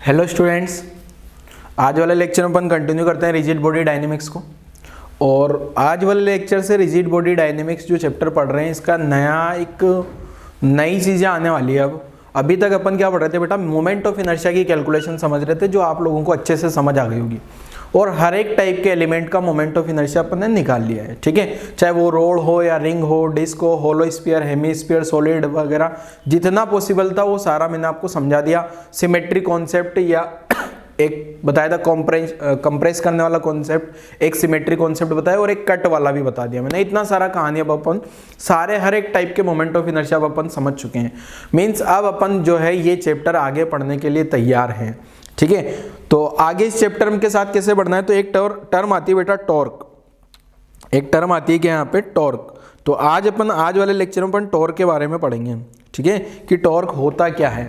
Hello students, आज वाले lecture में अपन कंटिन्यू करते हैं रिजिड बॉडी डायनेमिक्स को। और आज वाले लेक्चर से रिजिड बॉडी डायनेमिक्स जो चैप्टर पढ़ रहे हैं इसका नई चीज़ें आने वाली है। अब अभी तक अपन क्या पढ़ रहे थे बेटा, मोमेंट ऑफ इनर्शिया की कैलकुलेशन समझ रहे थे जो आप लोगों को अच्छे से समझ आ गई होगी। और हर एक टाइप के एलिमेंट का मोमेंट ऑफ इनर्शिया अपन ने निकाल लिया है, ठीक है। चाहे वो रोड हो या रिंग हो, डिस्क हो, होलो स्फीयर, हेमीस्फीयर, सॉलिड वगैरह, जितना पॉसिबल था वो सारा मैंने आपको समझा दिया। सिमेट्री कॉन्सेप्ट या एक बताया था कंप्रेस करने वाला कॉन्सेप्ट, एक सिमेट्री कॉन्सेप्ट बताया और एक कट वाला भी बता दिया मैंने। इतना सारा कहानी अब अपन सारे हर एक टाइप के मोमेंट ऑफ इनर्शिया अब अपन समझ चुके हैं। मीन्स अब अपन जो है ये चैप्टर आगे पढ़ने के लिए तैयार हैं, ठीक है। तो आगे इस चैप्टर के साथ कैसे बढ़ना है, तो एक टर्म आती है बेटा टॉर्क। एक टर्म आती है कि यहाँ पे टॉर्क। तो आज वाले लेक्चर में अपन टॉर्क के बारे में पढ़ेंगे, ठीक है, कि टॉर्क होता क्या है,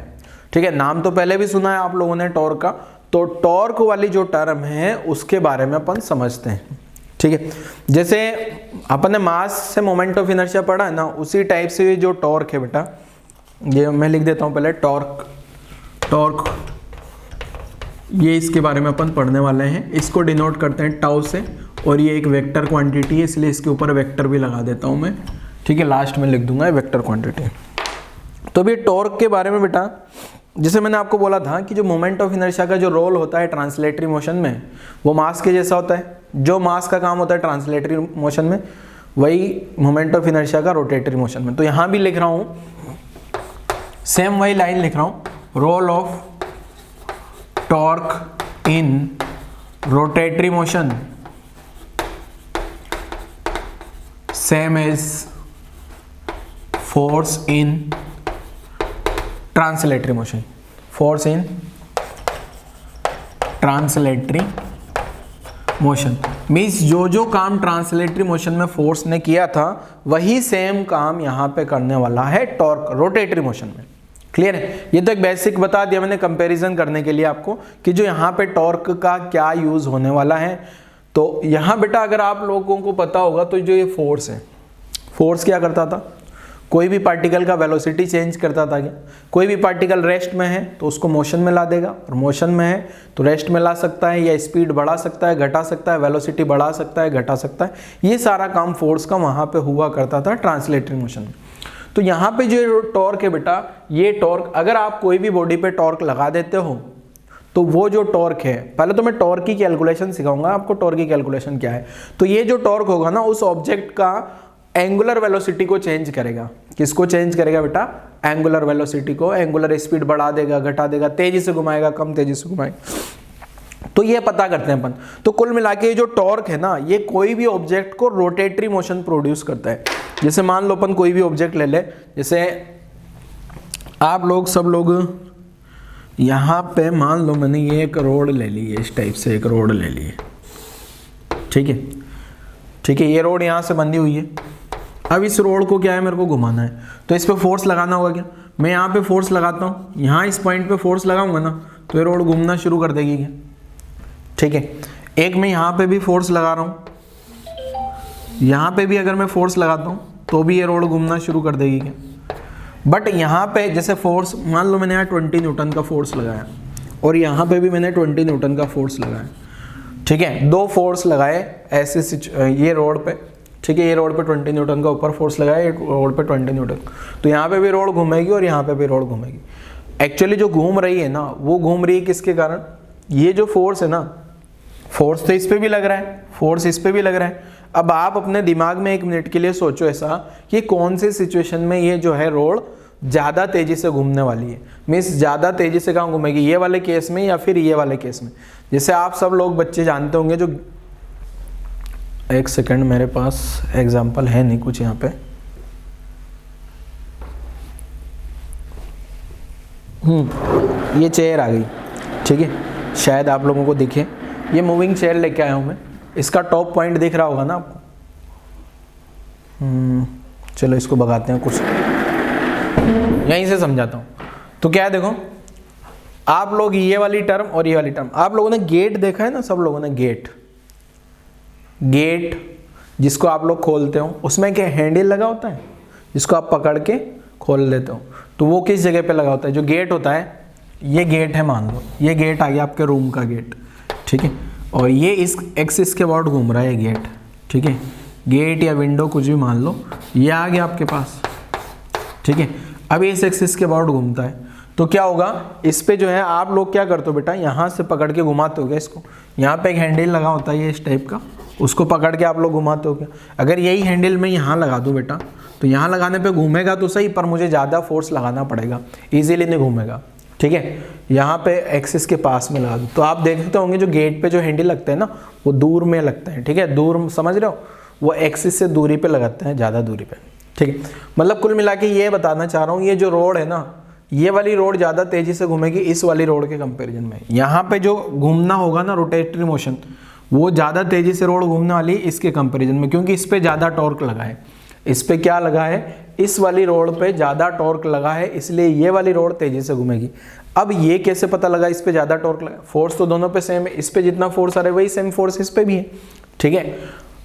ठीक है। नाम तो पहले भी सुना है आप लोगों ने टॉर्क का। तो टॉर्क वाली जो टर्म है उसके बारे में अपन समझते हैं, ठीक है। जैसे अपन ने मास से मोमेंट ऑफ इनर्शिया पढ़ा है ना, उसी टाइप से जो टॉर्क है बेटा, ये मैं लिख देता हूँ पहले, टॉर्क ये इसके बारे में अपन पढ़ने वाले हैं। इसको डिनोट करते हैं टाउ से, और ये एक वेक्टर क्वांटिटी है इसलिए इसके ऊपर वेक्टर भी लगा देता हूँ मैं, ठीक है। लास्ट में लिख दूंगा वेक्टर क्वांटिटी। तो अभी टॉर्क के बारे में बेटा, जैसे मैंने आपको बोला था कि जो मोमेंट ऑफ इनर्शिया का जो रोल होता है ट्रांसलेटरी मोशन में, वो मास के जैसा होता है। जो मास का काम होता है ट्रांसलेटरी मोशन में, वही मोमेंट ऑफ इनर्शिया का रोटेटरी मोशन में। तो यहाँ भी लिख रहा हूँ, सेम वही लाइन लिख रहा हूँ, role of torque in rotatory motion same as force in translatory motion. Force in translatory motion means जो काम ट्रांसलेटरी मोशन में फोर्स ने किया था वही सेम काम यहाँ पे करने वाला है टॉर्क रोटेटरी मोशन में। क्लियर है? ये तो एक बेसिक बता दिया मैंने कंपैरिजन करने के लिए आपको कि जो यहाँ पे टॉर्क का क्या यूज होने वाला है। तो यहाँ बेटा अगर आप लोगों को पता होगा तो जो ये फोर्स है, फोर्स क्या करता था, कोई भी पार्टिकल का वेलोसिटी चेंज करता था क्या। कोई भी पार्टिकल रेस्ट में है तो उसको मोशन में ला देगा, और मोशन में है तो रेस्ट में ला सकता है, या स्पीड बढ़ा सकता है, घटा सकता है, वेलोसिटी बढ़ा सकता है, घटा सकता है। ये सारा काम फोर्स का वहाँ पे हुआ करता था ट्रांसलेटरी मोशन में। तो यहाँ पे जो टॉर्क है बेटा, ये टॉर्क अगर आप कोई भी बॉडी पे टॉर्क लगा देते हो तो वो जो टॉर्क है, पहले तो मैं टॉर्क की कैलकुलेशन सिखाऊंगा आपको, टॉर्क की कैलकुलेशन क्या है। तो ये जो टॉर्क होगा ना, उस ऑब्जेक्ट का एंगुलर वेलोसिटी को चेंज करेगा। किसको चेंज करेगा बेटा? एंगुलर वेलोसिटी को। एंगुलर स्पीड बढ़ा देगा, घटा देगा, तेजी से घुमाएगा, कम तेजी से घुमाएगा। तो ये पता करते हैं अपन। तो कुल मिला के जो टॉर्क है ना, ये कोई भी ऑब्जेक्ट को रोटेटरी मोशन प्रोड्यूस करता है। जैसे मान लो अपन कोई भी ऑब्जेक्ट ले ले, जैसे आप लोग सब लोग यहाँ पे मान लो मैंने ये एक रोड ले ली है, इस टाइप से एक रोड ले ली है, ठीक है, ठीक है। ये रोड यहाँ से बंधी हुई है। अब इस रोड को क्या है, मेरे को घुमाना है, तो इस पे फोर्स लगाना होगा क्या। मैं यहाँ पे फोर्स लगाता हूँ, यहाँ इस पॉइंट पे फोर्स लगाऊंगा ना तो ये रोड घूमना शुरू कर देगी क्या, ठीक है। एक मैं यहाँ पे भी फोर्स लगा रहा हूँ, यहाँ पे भी अगर मैं फोर्स लगाता हूँ तो भी ये रोड घूमना शुरू कर देगी क्या। बट यहाँ पे जैसे फोर्स, मान लो मैंने यहाँ 20 न्यूटन का फोर्स लगाया, और यहाँ पे भी मैंने 20 न्यूटन का फोर्स लगाया, ठीक है। दो फोर्स लगाए ऐसे ये रोड पे, ठीक है। ये रोड पे 20 न्यूटन का ऊपर फोर्स लगाया, एक रोड पे 20 न्यूटन। तो यहाँ पे भी रोड घूमेगी और यहाँ पे भी रोड घूमेगी। एक्चुअली जो घूम रही है ना, वो घूम रही है किसके कारण, ये जो फोर्स है ना, फोर्स तो इस पे भी लग रहा है, फोर्स इस पे भी लग रहा है। अब आप अपने दिमाग में 1 मिनट के लिए सोचो ऐसा कि कौन सी सिचुएशन में ये जो है रोड ज़्यादा तेज़ी से घूमने वाली है। मीन्स ज़्यादा तेज़ी से कहाँ घूमेगी, ये वाले केस में या फिर ये वाले केस में। जैसे आप सब लोग बच्चे जानते होंगे, जो एक सेकंड, मेरे पास एग्जाम्पल है नहीं कुछ यहाँ पे। ये चेयर आ गई, ठीक है, शायद आप लोगों को दिखे। ये मूविंग चेयर लेके आया हूँ मैं। इसका टॉप पॉइंट दिख रहा होगा ना आपको। चलो इसको भगाते हैं, कुछ यहीं से समझाता हूँ। तो क्या है, देखो आप लोग ये वाली टर्म और ये वाली टर्म, आप लोगों ने गेट देखा है ना, सब लोगों ने गेट जिसको आप लोग खोलते हो, उसमें क्या हैंडल लगा होता है जिसको आप पकड़ के खोल लेते हो। तो वो किस जगह पे लगा होता है, जो गेट होता है ये गेट है मान लो, ये गेट आ गया आपके रूम का गेट, ठीक है, और ये इस एक्सिस के अबाउट घूम रहा है गेट, ठीक है, गेट या विंडो कुछ भी मान लो, ये आ गया आपके पास, ठीक है। अब इस एक्सिस के अबाउट घूमता है तो क्या होगा, इस पे जो है आप लोग क्या करते हो बेटा, यहाँ से पकड़ के घुमाते हो क्या इसको, यहाँ पे एक हैंडल लगा होता है ये इस टाइप का, उसको पकड़ के आप लोग घुमाते हो क्या। अगर यही हैंडल मैं यहाँ लगा दूँ बेटा, तो यहाँ लगाने पे घूमेगा तो सही, पर मुझे ज़्यादा फोर्स लगाना पड़ेगा, इजीली नहीं घूमेगा, ठीक है। यहाँ पे एक्सिस के पास में लगा दूँ तो आप देखते होंगे जो गेट पे जो हैंडल लगते हैं ना, वो दूर में लगते हैं, ठीक है, दूर, समझ रहे हो, वो एक्सिस से दूरी पे लगाते हैं, ज़्यादा दूरी पे, ठीक है। मतलब कुल मिला के ये बताना चाह रहा हूँ, ये जो रोड है ना, ये वाली रोड ज़्यादा तेज़ी से घूमेगी इस वाली रोड के कंपैरिजन में। यहाँ पे जो घूमना होगा ना रोटेटरी मोशन, वो ज़्यादा तेज़ी से रोड घूमने वाली इसके कंपैरिजन में, क्योंकि इस पे ज़्यादा टॉर्क लगा है, इस पे क्या लगा है, इस वाली रोड पे ज़्यादा टॉर्क लगा है, इसलिए ये वाली रोड तेज़ी से घूमेगी। अब ये कैसे पता लगा इस पे ज़्यादा टॉर्क लगा, फोर्स तो दोनों पे सेम है, इस पे जितना फोर्स आ रहा है वही सेम फोर्स इस पे भी है, ठीक है,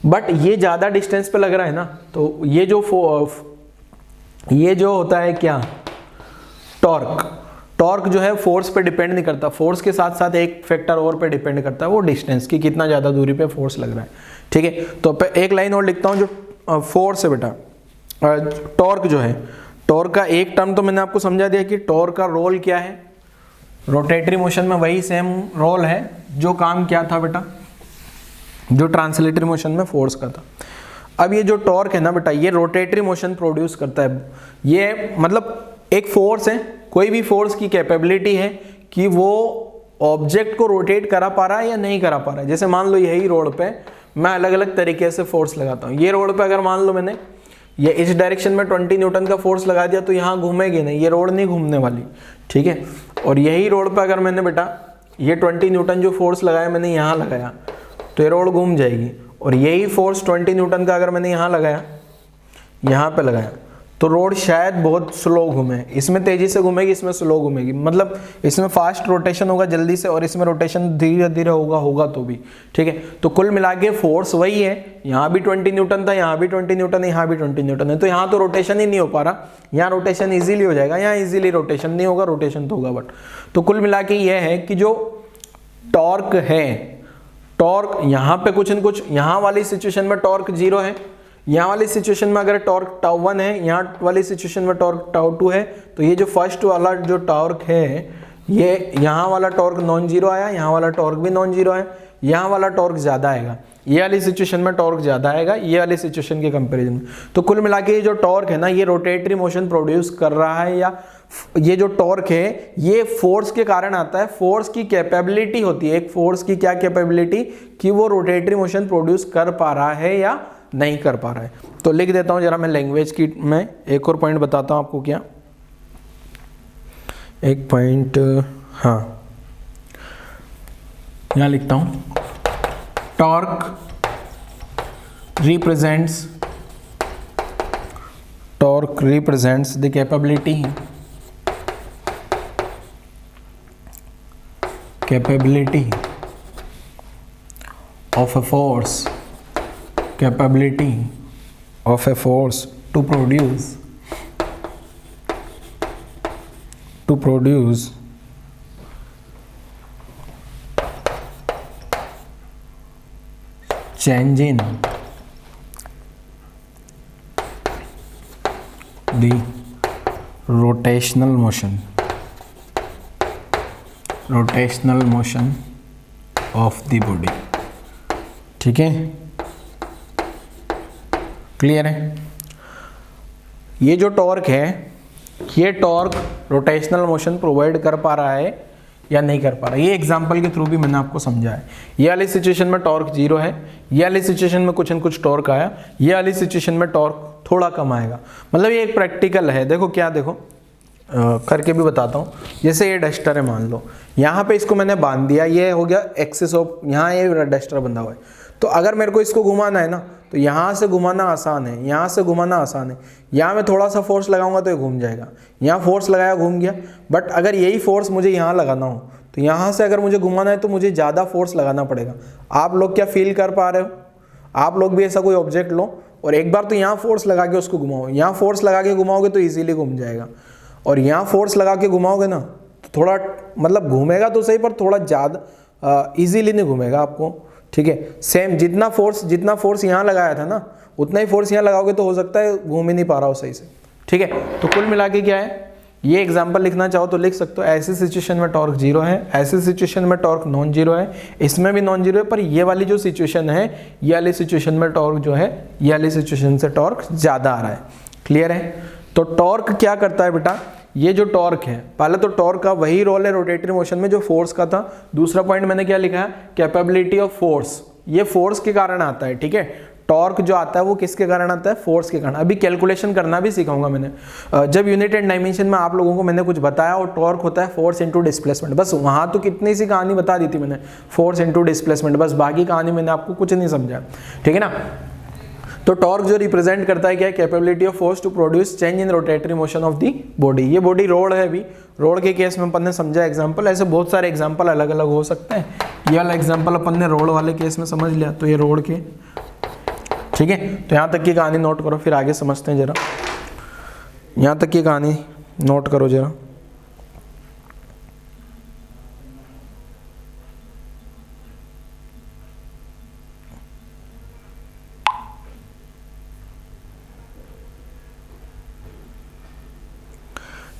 बट ये ज़्यादा डिस्टेंस पे लग रहा है ना, तो ये जो होता है क्या, टॉर्क जो है फोर्स पे डिपेंड नहीं करता, फोर्स के साथ साथ एक फैक्टर और पे डिपेंड करता है, वो डिस्टेंस की कितना ज़्यादा दूरी पे फोर्स लग रहा है, ठीक है। तो एक लाइन और लिखता हूँ, जो फोर्स है बेटा, टॉर्क जो है, टॉर्क का एक टर्म तो मैंने आपको समझा दिया कि टॉर्क का रोल क्या है, रोटेटरी मोशन में वही सेम रोल है जो काम क्या था बेटा, जो ट्रांसलेटरी मोशन में फोर्स का था। अब ये जो टॉर्क है ना बेटा, ये रोटेटरी मोशन प्रोड्यूस करता है, ये मतलब एक फोर्स है, कोई भी फोर्स की कैपेबिलिटी है कि वो ऑब्जेक्ट को रोटेट करा पा रहा है या नहीं करा पा रहा है। जैसे मान लो यही रोड पे मैं अलग अलग तरीके से फोर्स लगाता हूँ, ये रोड पे अगर मान लो मैंने ये इस डायरेक्शन में 20 न्यूटन का फोर्स लगा दिया तो यहाँ घूमेगी नहीं, ये रोड नहीं घूमने वाली, ठीक है। और यही रोड पे अगर मैंने बेटा ये 20 न्यूटन जो फोर्स लगाया मैंने यहाँ लगाया तो ये रोड घूम जाएगी, और यही फोर्स 20 न्यूटन का अगर मैंने यहाँ लगाया, यहाँ पे लगाया, तो रोड शायद बहुत स्लो घूमे, इसमें तेजी से घूमेगी, इसमें स्लो घूमेगी, मतलब इसमें फास्ट रोटेशन होगा जल्दी से और इसमें रोटेशन धीरे धीरे होगा तो भी, ठीक है। तो कुल मिला के फोर्स वही है, यहाँ भी 20 न्यूटन था, यहाँ भी 20 न्यूटन है, यहाँ भी 20 न्यूटन है, तो यहाँ तो रोटेशन ही नहीं हो पा रहा, यहाँ रोटेशन इजीली हो जाएगा, यहाँ इजीली रोटेशन नहीं होगा, रोटेशन तो होगा बट। तो कुल मिला के ये है कि जो टॉर्क है, टॉर्क यहाँ पे कुछ न कुछ, यहाँ वाली सिचुएशन में टॉर्क 0 है, यहाँ वाली सिचुएशन में अगर टॉर्क टाउ 1 है, यहाँ वाली सिचुएशन में टॉर्क टाउ 2 है, तो ये जो फर्स्ट वाला जो टॉर्क है, ये यहाँ वाला टॉर्क नॉन जीरो आया, यहाँ वाला टॉर्क भी नॉन जीरो है, यहाँ वाला टॉर्क ज़्यादा आएगा, ये वाली सिचुएशन में टॉर्क ज़्यादा आएगा ये वाली सिचुएशन के कंपैरिजन में। तो कुल मिला के ये जो टॉर्क है ना, ये रोटेटरी मोशन प्रोड्यूस कर रहा है, या ये जो टॉर्क है ये फोर्स के कारण आता है, फोर्स की कैपेबिलिटी होती है, एक फोर्स की क्या कैपेबिलिटी कि वो रोटेटरी मोशन प्रोड्यूस कर पा रहा है या नहीं कर पा रहा है। तो लिख देता हूँ जरा मैं लैंग्वेज की, मैं एक और पॉइंट बताता हूँ आपको, क्या एक पॉइंट, हाँ यहाँ लिखता हूँ, torque represents the capability of a force to produce change in the rotational motion of the body। ठीक है, क्लियर है। ये जो टॉर्क है, ये टॉर्क रोटेशनल मोशन प्रोवाइड कर पा रहा है या नहीं कर पा रहा है, ये एग्जांपल के थ्रू भी मैंने आपको समझा है। ये वाली सिचुएशन में टॉर्क 0 है, ये वाली सिचुएशन में कुछ न कुछ टॉर्क आया, ये वाली सिचुएशन में टॉर्क थोड़ा कम आएगा। मतलब ये एक प्रैक्टिकल है, देखो क्या, देखो करके भी बताता हूँ। जैसे ये डस्टर है मान लो, यहाँ पे इसको मैंने बांध दिया, ये हो गया एक्सिस ऑफ, यहाँ ये डस्टर बंधा हुआ है, तो अगर मेरे को इसको घुमाना है ना, तो यहाँ से घुमाना आसान है, यहाँ से घुमाना आसान है, यहाँ मैं थोड़ा सा फोर्स लगाऊंगा तो ये घूम जाएगा, यहाँ फोर्स लगाया घूम गया। बट अगर यही फोर्स मुझे यहाँ लगाना हो, तो यहाँ से अगर मुझे घुमाना है तो मुझे ज़्यादा फोर्स लगाना पड़ेगा। आप लोग क्या फील कर पा रहे हो, आप लोग भी ऐसा कोई ऑब्जेक्ट लो और एक बार तो यहाँ फोर्स लगा के उसको घुमाओ, यहाँ फोर्स लगा के घुमाओगे तो ईजिली घूम जाएगा, और यहाँ फोर्स लगा के घुमाओगे ना थोड़ा मतलब घूमेगा तो सही, पर थोड़ा ज़्यादा इजीली नहीं घूमेगा आपको, ठीक है। सेम जितना फोर्स यहाँ लगाया था ना, उतना ही फोर्स यहाँ लगाओगे तो हो सकता है घूम ही नहीं पा रहा हो सही से, ठीक है। तो कुल मिला के क्या है, ये एग्जाम्पल लिखना चाहो तो लिख सकते हो, ऐसी सिचुएशन में टॉर्क जीरो है, ऐसी सिचुएशन में टॉर्क नॉन जीरो है, इसमें भी नॉन जीरो है, पर ये वाली जो सिचुएशन है, ये वाली सिचुएशन में टॉर्क जो है, ये वाली सिचुएशन से टॉर्क ज़्यादा आ रहा है। क्लियर है। तो टॉर्क क्या करता है बेटा, ये जो टॉर्क है, पहले तो टॉर्क का वही रोल है रोटेटरी मोशन में जो फोर्स का था। दूसरा पॉइंट मैंने क्या लिखा है, कैपेबिलिटी ऑफ फोर्स, ये फोर्स के कारण आता है, ठीक है। टॉर्क जो आता है वो किसके कारण आता है, फोर्स के कारण। अभी कैलकुलेशन करना भी सिखाऊंगा मैंने, जब यूनिट एंड डायमेंशन में आप लोगों को मैंने कुछ बताया, और टॉर्क होता है फोर्स इनटू डिस्प्लेसमेंट, बस वहां तो कितनी सी कहानी बता दी थी मैंने, फोर्स इनटू डिस्प्लेसमेंट, बस बाकी कहानी मैंने आपको कुछ नहीं समझा, ठीक है ना। तो टॉर्क जो रिप्रेजेंट करता है क्या है, capability of force to produce change in rotatory motion of the body. ये बॉडी रोड है, अभी रोड के केस में अपन ने समझा एग्जांपल, ऐसे बहुत सारे एग्जांपल अलग अलग हो सकते हैं। ये वाला एग्जांपल अपन ने रोड वाले केस में समझ लिया, तो ये रोड के, ठीक है। तो यहाँ तक की कहानी नोट करो, फिर आगे समझते हैं जरा। यहाँ तक की कहानी नोट करो जरा।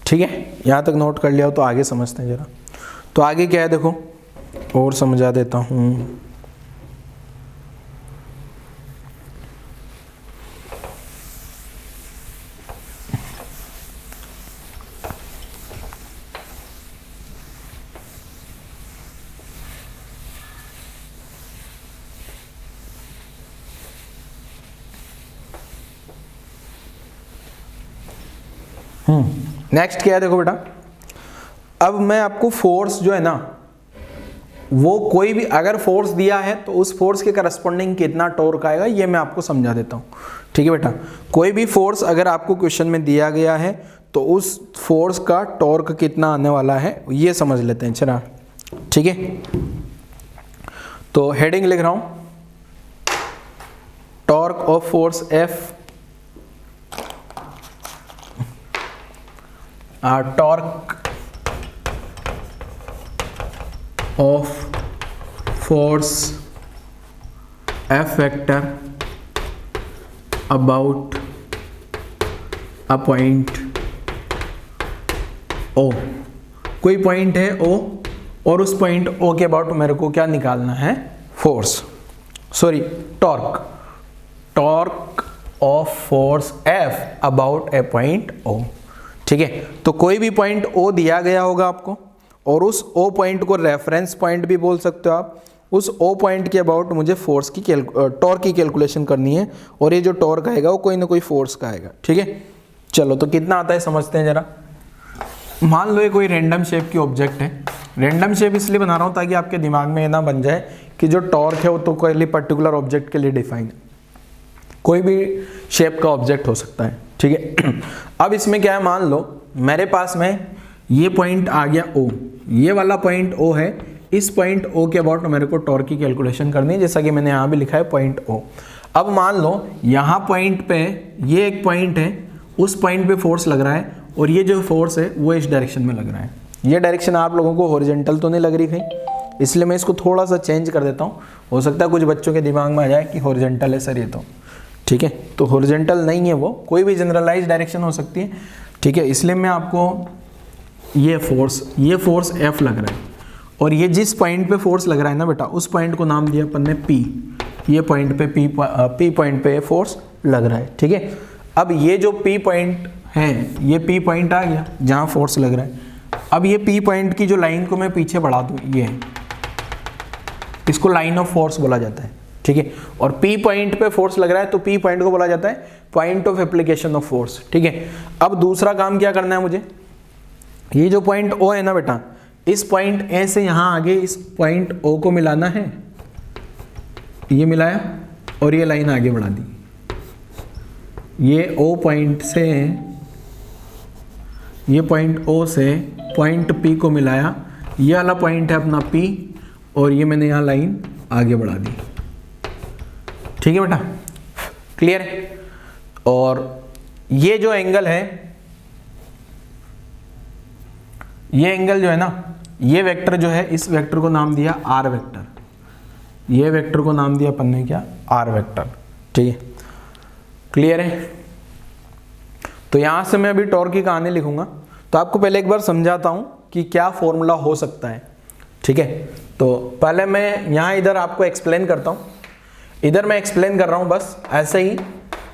ठीक है, यहाँ तक नोट कर लिया हो तो आगे समझते हैं जरा। तो आगे क्या है देखो, और समझा देता हूँ। नेक्स्ट क्या है देखो बेटा, अब मैं आपको फोर्स जो है ना, वो कोई भी अगर फोर्स दिया है तो उस फोर्स के करस्पॉन्डिंग कितना टॉर्क आएगा ये मैं आपको समझा देता हूँ, ठीक है बेटा। कोई भी फोर्स अगर आपको क्वेश्चन में दिया गया है तो उस फोर्स का टॉर्क कितना आने वाला है ये समझ लेते हैं, चला, ठीक है। तो हेडिंग लिख रहा हूँ, torque of force F, torque of force F vector about a point O. कोई पॉइंट है ओ, और उस पॉइंट ओ के अबाउट मेरे को क्या निकालना है, force, sorry torque, torque of force F about a point O, ठीक है। तो कोई भी पॉइंट ओ दिया गया होगा आपको, और उस ओ पॉइंट को रेफरेंस पॉइंट भी बोल सकते हो आप। उस ओ पॉइंट के अबाउट मुझे फोर्स की टॉर्क की कैलकुलेशन करनी है, और ये जो टॉर्क आएगा वो कोई ना कोई फोर्स का आएगा, ठीक है। चलो तो कितना आता है समझते हैं जरा। मान लो ये कोई रैंडम शेप की ऑब्जेक्ट है, रैंडम शेप इसलिए बना रहा हूँ ताकि आपके दिमाग में ये ना बन जाए कि जो टॉर्क है वो तो कोई पर्टिकुलर ऑब्जेक्ट के लिए डिफाइन है, कोई भी शेप का ऑब्जेक्ट हो सकता है, ठीक है। अब इसमें क्या है, मान लो मेरे पास में ये पॉइंट आ गया O, ये वाला पॉइंट O है, इस पॉइंट O के अबाउट मेरे को टॉर्क की कैलकुलेशन करनी है, जैसा कि मैंने यहाँ भी लिखा है पॉइंट O। अब मान लो यहाँ पॉइंट पे ये एक पॉइंट है, उस पॉइंट पे फोर्स लग रहा है, और ये जो फोर्स है वो इस डायरेक्शन में लग रहा है। ये डायरेक्शन आप लोगों को हॉरिजॉन्टल तो नहीं लग रही कहीं, इसलिए मैं इसको थोड़ा सा चेंज कर देता हूँ। हो सकता है कुछ बच्चों के दिमाग में आ जाए कि हॉरिजॉन्टल है सर ये तो, ठीक है। तो हॉरिजॉन्टल नहीं है, वो कोई भी जनरलाइज डायरेक्शन हो सकती है, ठीक है। इसलिए मैं आपको ये फोर्स F लग रहा है, और ये जिस पॉइंट पे फोर्स लग रहा है ना बेटा, उस पॉइंट को नाम दिया अपन ने P। ये पॉइंट पे P पॉइंट पे फोर्स लग रहा है, ठीक है। अब ये जो P पॉइंट है, ये P पॉइंट आ गया जहाँ फोर्स लग रहा है। अब ये P पॉइंट की जो लाइन को मैं पीछे बढ़ा दूँ, ये है, इसको लाइन ऑफ फोर्स बोला जाता है, ठीक है। और P पॉइंट पे फोर्स लग रहा है तो P पॉइंट को बोला जाता है point of application of force, ठीक है। अब दूसरा काम क्या करना है मुझे, ये जो पॉइंट O है ना बेटा, इस पॉइंट A से यहाँ आगे इस पॉइंट O को मिलाना है, ये मिलाया और ये लाइन आगे बढ़ा दी। ये O पॉइंट से, ये पॉइंट O से पॉइंट P को मिलाया, ये वाला पॉइंट है अपना P, और ये मैंने यहाँ लाइन आगे बढ़ा दी, ठीक है बेटा, क्लियर है। और ये जो एंगल है, ये एंगल जो है ना, ये वेक्टर जो है, इस वेक्टर को नाम दिया आर वेक्टर, ये वेक्टर को नाम दिया अपन ने क्या, आर वेक्टर। ठीक है, क्लियर है। तो यहां से मैं अभी टॉर्क की कहानी लिखूंगा, तो आपको पहले एक बार समझाता हूं कि क्या फॉर्मूला हो सकता है। ठीक है, तो पहले मैं यहाँ इधर आपको एक्सप्लेन करता हूँ, इधर मैं एक्सप्लेन कर रहा हूँ बस ऐसे ही,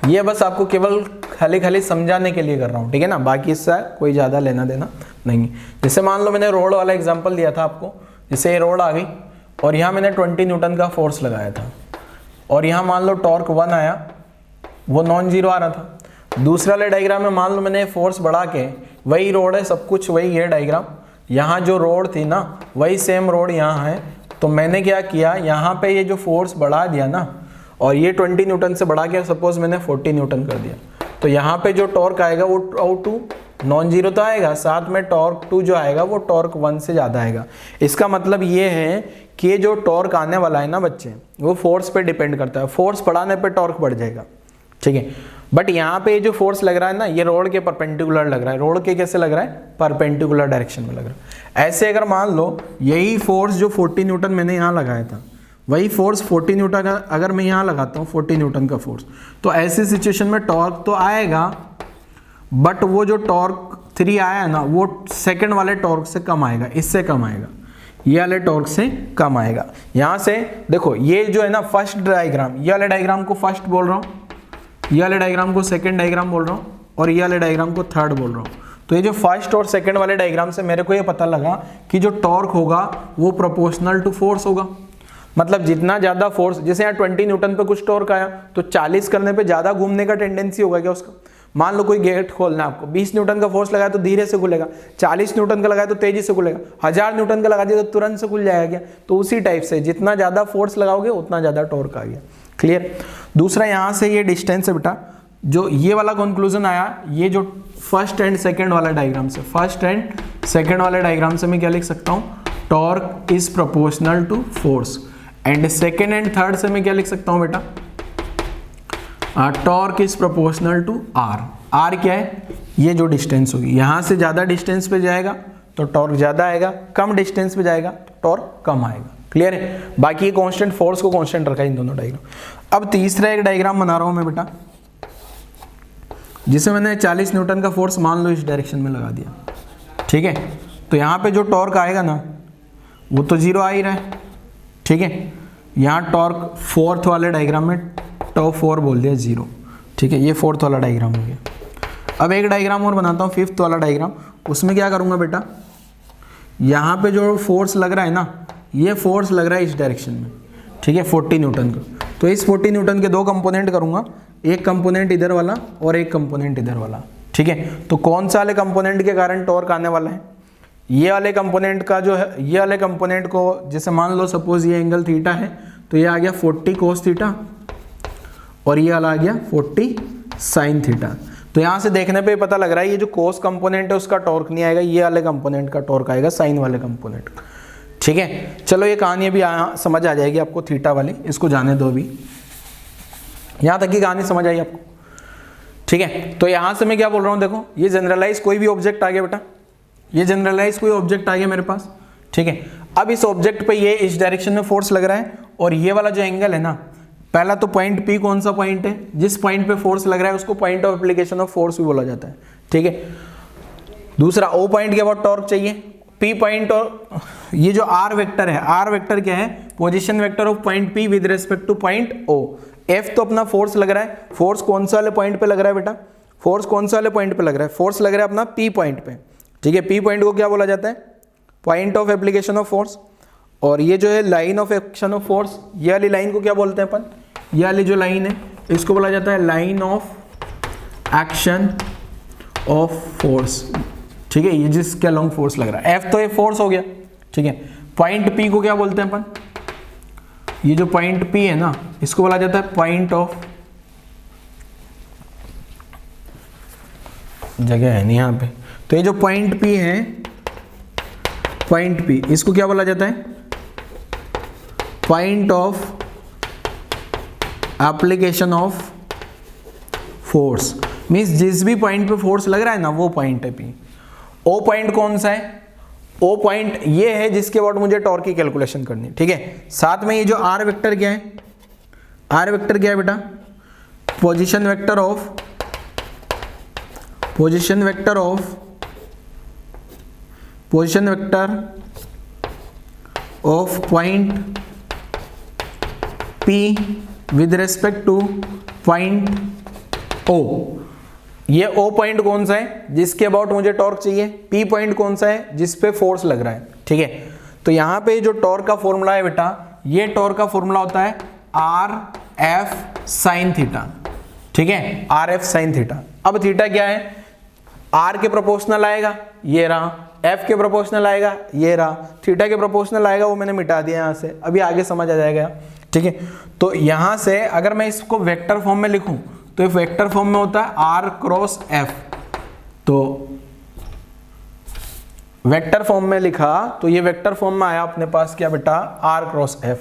ये बस आपको केवल खाली खाली समझाने के लिए कर रहा हूँ, ठीक है ना, बाकी इससे कोई ज़्यादा लेना देना नहीं। जैसे मान लो मैंने रोड वाला एग्जांपल दिया था आपको, जैसे ये रोड आ गई और यहाँ मैंने 20 न्यूटन का फोर्स लगाया था, और यहाँ मान लो टॉर्क 1 आया, वो नॉन जीरो आ रहा था। दूसरा वाले डायग्राम में मान लो मैंने फोर्स बढ़ा के, वही रोड है, सब कुछ वही है डायग्राम, यहाँ जो रोड थी ना वही सेम रोड यहाँ है, तो मैंने क्या किया, यहाँ पे ये जो फोर्स बढ़ा दिया ना, और ये 20 न्यूटन से बढ़ा के सपोज मैंने 40 न्यूटन कर दिया, तो यहाँ पे जो टॉर्क आएगा वो टॉर्क 2 नॉन जीरो तो आएगा, साथ में टॉर्क 2 जो आएगा वो टॉर्क 1 से ज़्यादा आएगा। इसका मतलब ये है कि ये जो टॉर्क आने वाला है ना बच्चे, वो फोर्स पे डिपेंड करता है, फोर्स बढ़ाने पे टॉर्क बढ़ जाएगा। ठीक है, बट यहाँ पे जो फोर्स लग रहा है ना, ये रोड के परपेंडिकुलर लग रहा है, रोड के कैसे लग रहा है, परपेंडिकुलर डायरेक्शन में लग रहा है। ऐसे अगर मान लो यही फोर्स जो 40 न्यूटन मैंने यहाँ लगाया था, वही फोर्स 40 न्यूटन का अगर मैं यहाँ लगाता हूँ 40 न्यूटन का फोर्स, तो ऐसी सिचुएशन में टॉर्क तो आएगा, बट वो जो टॉर्क 3 आया है ना, वो सेकंड वाले टॉर्क से कम आएगा, इससे कम आएगा, ये वाले टॉर्क से कम आएगा। यहाँ से देखो, ये जो है ना फर्स्ट डायग्राम, ये वाले डायग्राम को फर्स्ट बोल रहा हूँ, ये वाले डायग्राम को सेकंड डायग्राम बोल रहा हूँ, और ये वाले डायग्राम को थर्ड बोल रहा हूँ। तो ये जो फर्स्ट और सेकंड वाले डायग्राम से मेरे को ये पता लगा कि जो टॉर्क होगा वो प्रोपोर्शनल टू फोर्स होगा। मतलब जितना ज़्यादा फोर्स, जैसे यहाँ 20 न्यूटन पे कुछ टॉर्क आया, तो 40 करने पे ज़्यादा घूमने का टेंडेंसी होगा क्या उसका। मान लो कोई गेट खोलना है आपको, 20 न्यूटन का फोर्स लगाया तो धीरे से खुलेगा, 40 न्यूटन का लगाया तो तेजी से खुलेगा, 1000 न्यूटन का लगा दिया तो तुरंत से खुल जाएगा क्या। तो उसी टाइप से जितना ज़्यादा फोर्स लगाओगे उतना ज़्यादा टॉर्क आ गया। क्लियर। दूसरा, यहाँ से ये डिस्टेंस है बेटा, जो ये वाला कंक्लूजन आया, ये जो फर्स्ट एंड सेकंड वाला डायग्राम से, फर्स्ट एंड सेकंड वाले डायग्राम से मैं क्या लिख सकता हूँ, torque is proportional to force. And second and third से मैं क्या लिख सकता हूँ बेटा, torque is proportional to R. R क्या है, ये जो डिस्टेंस होगी, यहाँ से ज़्यादा डिस्टेंस पे जाएगा तो टॉर्क ज़्यादा आएगा, कम डिस्टेंस पे जाएगा तो टॉर्क कम आएगा। क्लियर है। बाकी कांस्टेंट, फोर्स को कांस्टेंट रखा है इन दोनों डायग्राम। अब तीसरा एक डायग्राम बना रहा हूँ मैं बेटा, जिसे मैंने 40 न्यूटन का फोर्स मान लो इस डायरेक्शन में लगा दिया। ठीक है, तो यहाँ पे जो टॉर्क आएगा ना वो तो जीरो आ ही रहा है। ठीक है, यहाँ टॉर्क फोर्थ वाले डायग्राम में टॉप 4 बोल दिया जीरो। ठीक है, ये फोर्थ वाला डायग्राम हो गया। अब एक डायग्राम और बनाता हूँ, फिफ्थ वाला डायग्राम। उसमें क्या करूँगा बेटा, यहाँ पे जो फोर्स लग रहा है ना, ये फोर्स लग रहा है इस डायरेक्शन में। ठीक है, 40 न्यूटन का। तो इस 40 न्यूटन के 2 कंपोनेंट करूँगा, एक कंपोनेंट इधर वाला और एक कंपोनेंट इधर वाला। ठीक है, तो कौन सा वाले कंपोनेंट के कारण टॉर्क आने वाला है, ये वाले कंपोनेंट का जो है, ये वाले कंपोनेंट को, जैसे मान लो सपोज ये एंगल थीटा है, तो ये आ गया 40 कोस थीटा, और ये वाला आ गया 40 साइन थीटा। तो यहाँ से देखने पे पता लग रहा है ये जो कोस कंपोनेंट है उसका टॉर्क नहीं आएगा, ये वाले कंपोनेंट का टॉर्क आएगा, साइन वाले कंपोनेंट। ठीक है, चलो ये कहानी अभी समझ आ जाएगी आपको, थीटा वाली, इसको जाने दो अभी। यहाँ तक की कहानी समझ आई आपको। ठीक है, तो यहाँ से मैं क्या बोल रहा हूँ, देखो ये जनरलाइज कोई भी ऑब्जेक्ट आ गया बेटा, ये जनरलाइज कोई ऑब्जेक्ट आ गया मेरे पास। ठीक है, अब इस ऑब्जेक्ट पे ये इस डायरेक्शन में फोर्स लग रहा है, और ये वाला जो एंगल है ना, पहला तो पॉइंट P कौन सा पॉइंट है, जिस पॉइंट पे फोर्स लग रहा है उसको point of application of force भी बोला जाता है। ठीक है, दूसरा O पॉइंट के बाद टॉर्क चाहिए, P पॉइंट, और ये जो R वेक्टर है, R वेक्टर क्या है, position vector of point P with respect two point O। F तो अपना फोर्स लग रहा है, फोर्स कौन सा वाले पॉइंट पे लग रहा है बेटा, फोर्स कौन सा वाले पॉइंट पे लग रहा है, फोर्स लग रहा है अपना P पॉइंट पे। ठीक है, P पॉइंट को क्या बोला जाता है, point of application of force. और ये जो है line of action of force, ये वाली लाइन को क्या बोलते हैं अपन, ये वाली जो लाइन है इसको बोला जाता है line of action of force. ठीक है, ये जिसके लॉन्ग फोर्स लग रहा है, F तो ये फोर्स हो गया। ठीक है, पॉइंट P को क्या बोलते हैं अपन, ये जो पॉइंट P है ना, इसको बोला जाता है पॉइंट ऑफ, जगह है नहीं यहाँ पे, तो ये जो पॉइंट P है, पॉइंट P, इसको क्या बोला जाता है, point of application of force. Means जिस भी पॉइंट पे फोर्स लग रहा है ना, वो पॉइंट है P। O पॉइंट कौन सा है, ओ पॉइंट ये है जिसके अबाउट मुझे टॉर्क की कैलकुलेशन करनी है, ठीक है। साथ में ये जो आर वेक्टर क्या है, आर वेक्टर क्या है बेटा, position vector of point P with respect two point O। ये O पॉइंट कौन सा है जिसके अबाउट मुझे टॉर्क चाहिए, P पॉइंट कौन सा है जिस पे फोर्स लग रहा है, ठीक है। तो यहां पे जो टॉर्क का फॉर्मूला है बेटा, ये टॉर्क का फॉर्मूला होता है RF sin थीटा, ठीक है, RF sin थीटा। अब थीटा क्या है, R के प्रोपोर्शनल आएगा, ये रहा, F के प्रोपोर्शनल आएगा, ये रहा, थीटा के प्रोपोर्शनल आएगा, वो मैंने मिटा दिया यहाँ से, अभी आगे समझ आ जाएगा, ठीक है। तो यहां से अगर मैं इसको वेक्टर फॉर्म में लिखूं तो ये वेक्टर फॉर्म में होता है R क्रॉस F। तो वेक्टर फॉर्म में लिखा तो ये वेक्टर फॉर्म में आया अपने पास क्या बेटा, R क्रॉस F।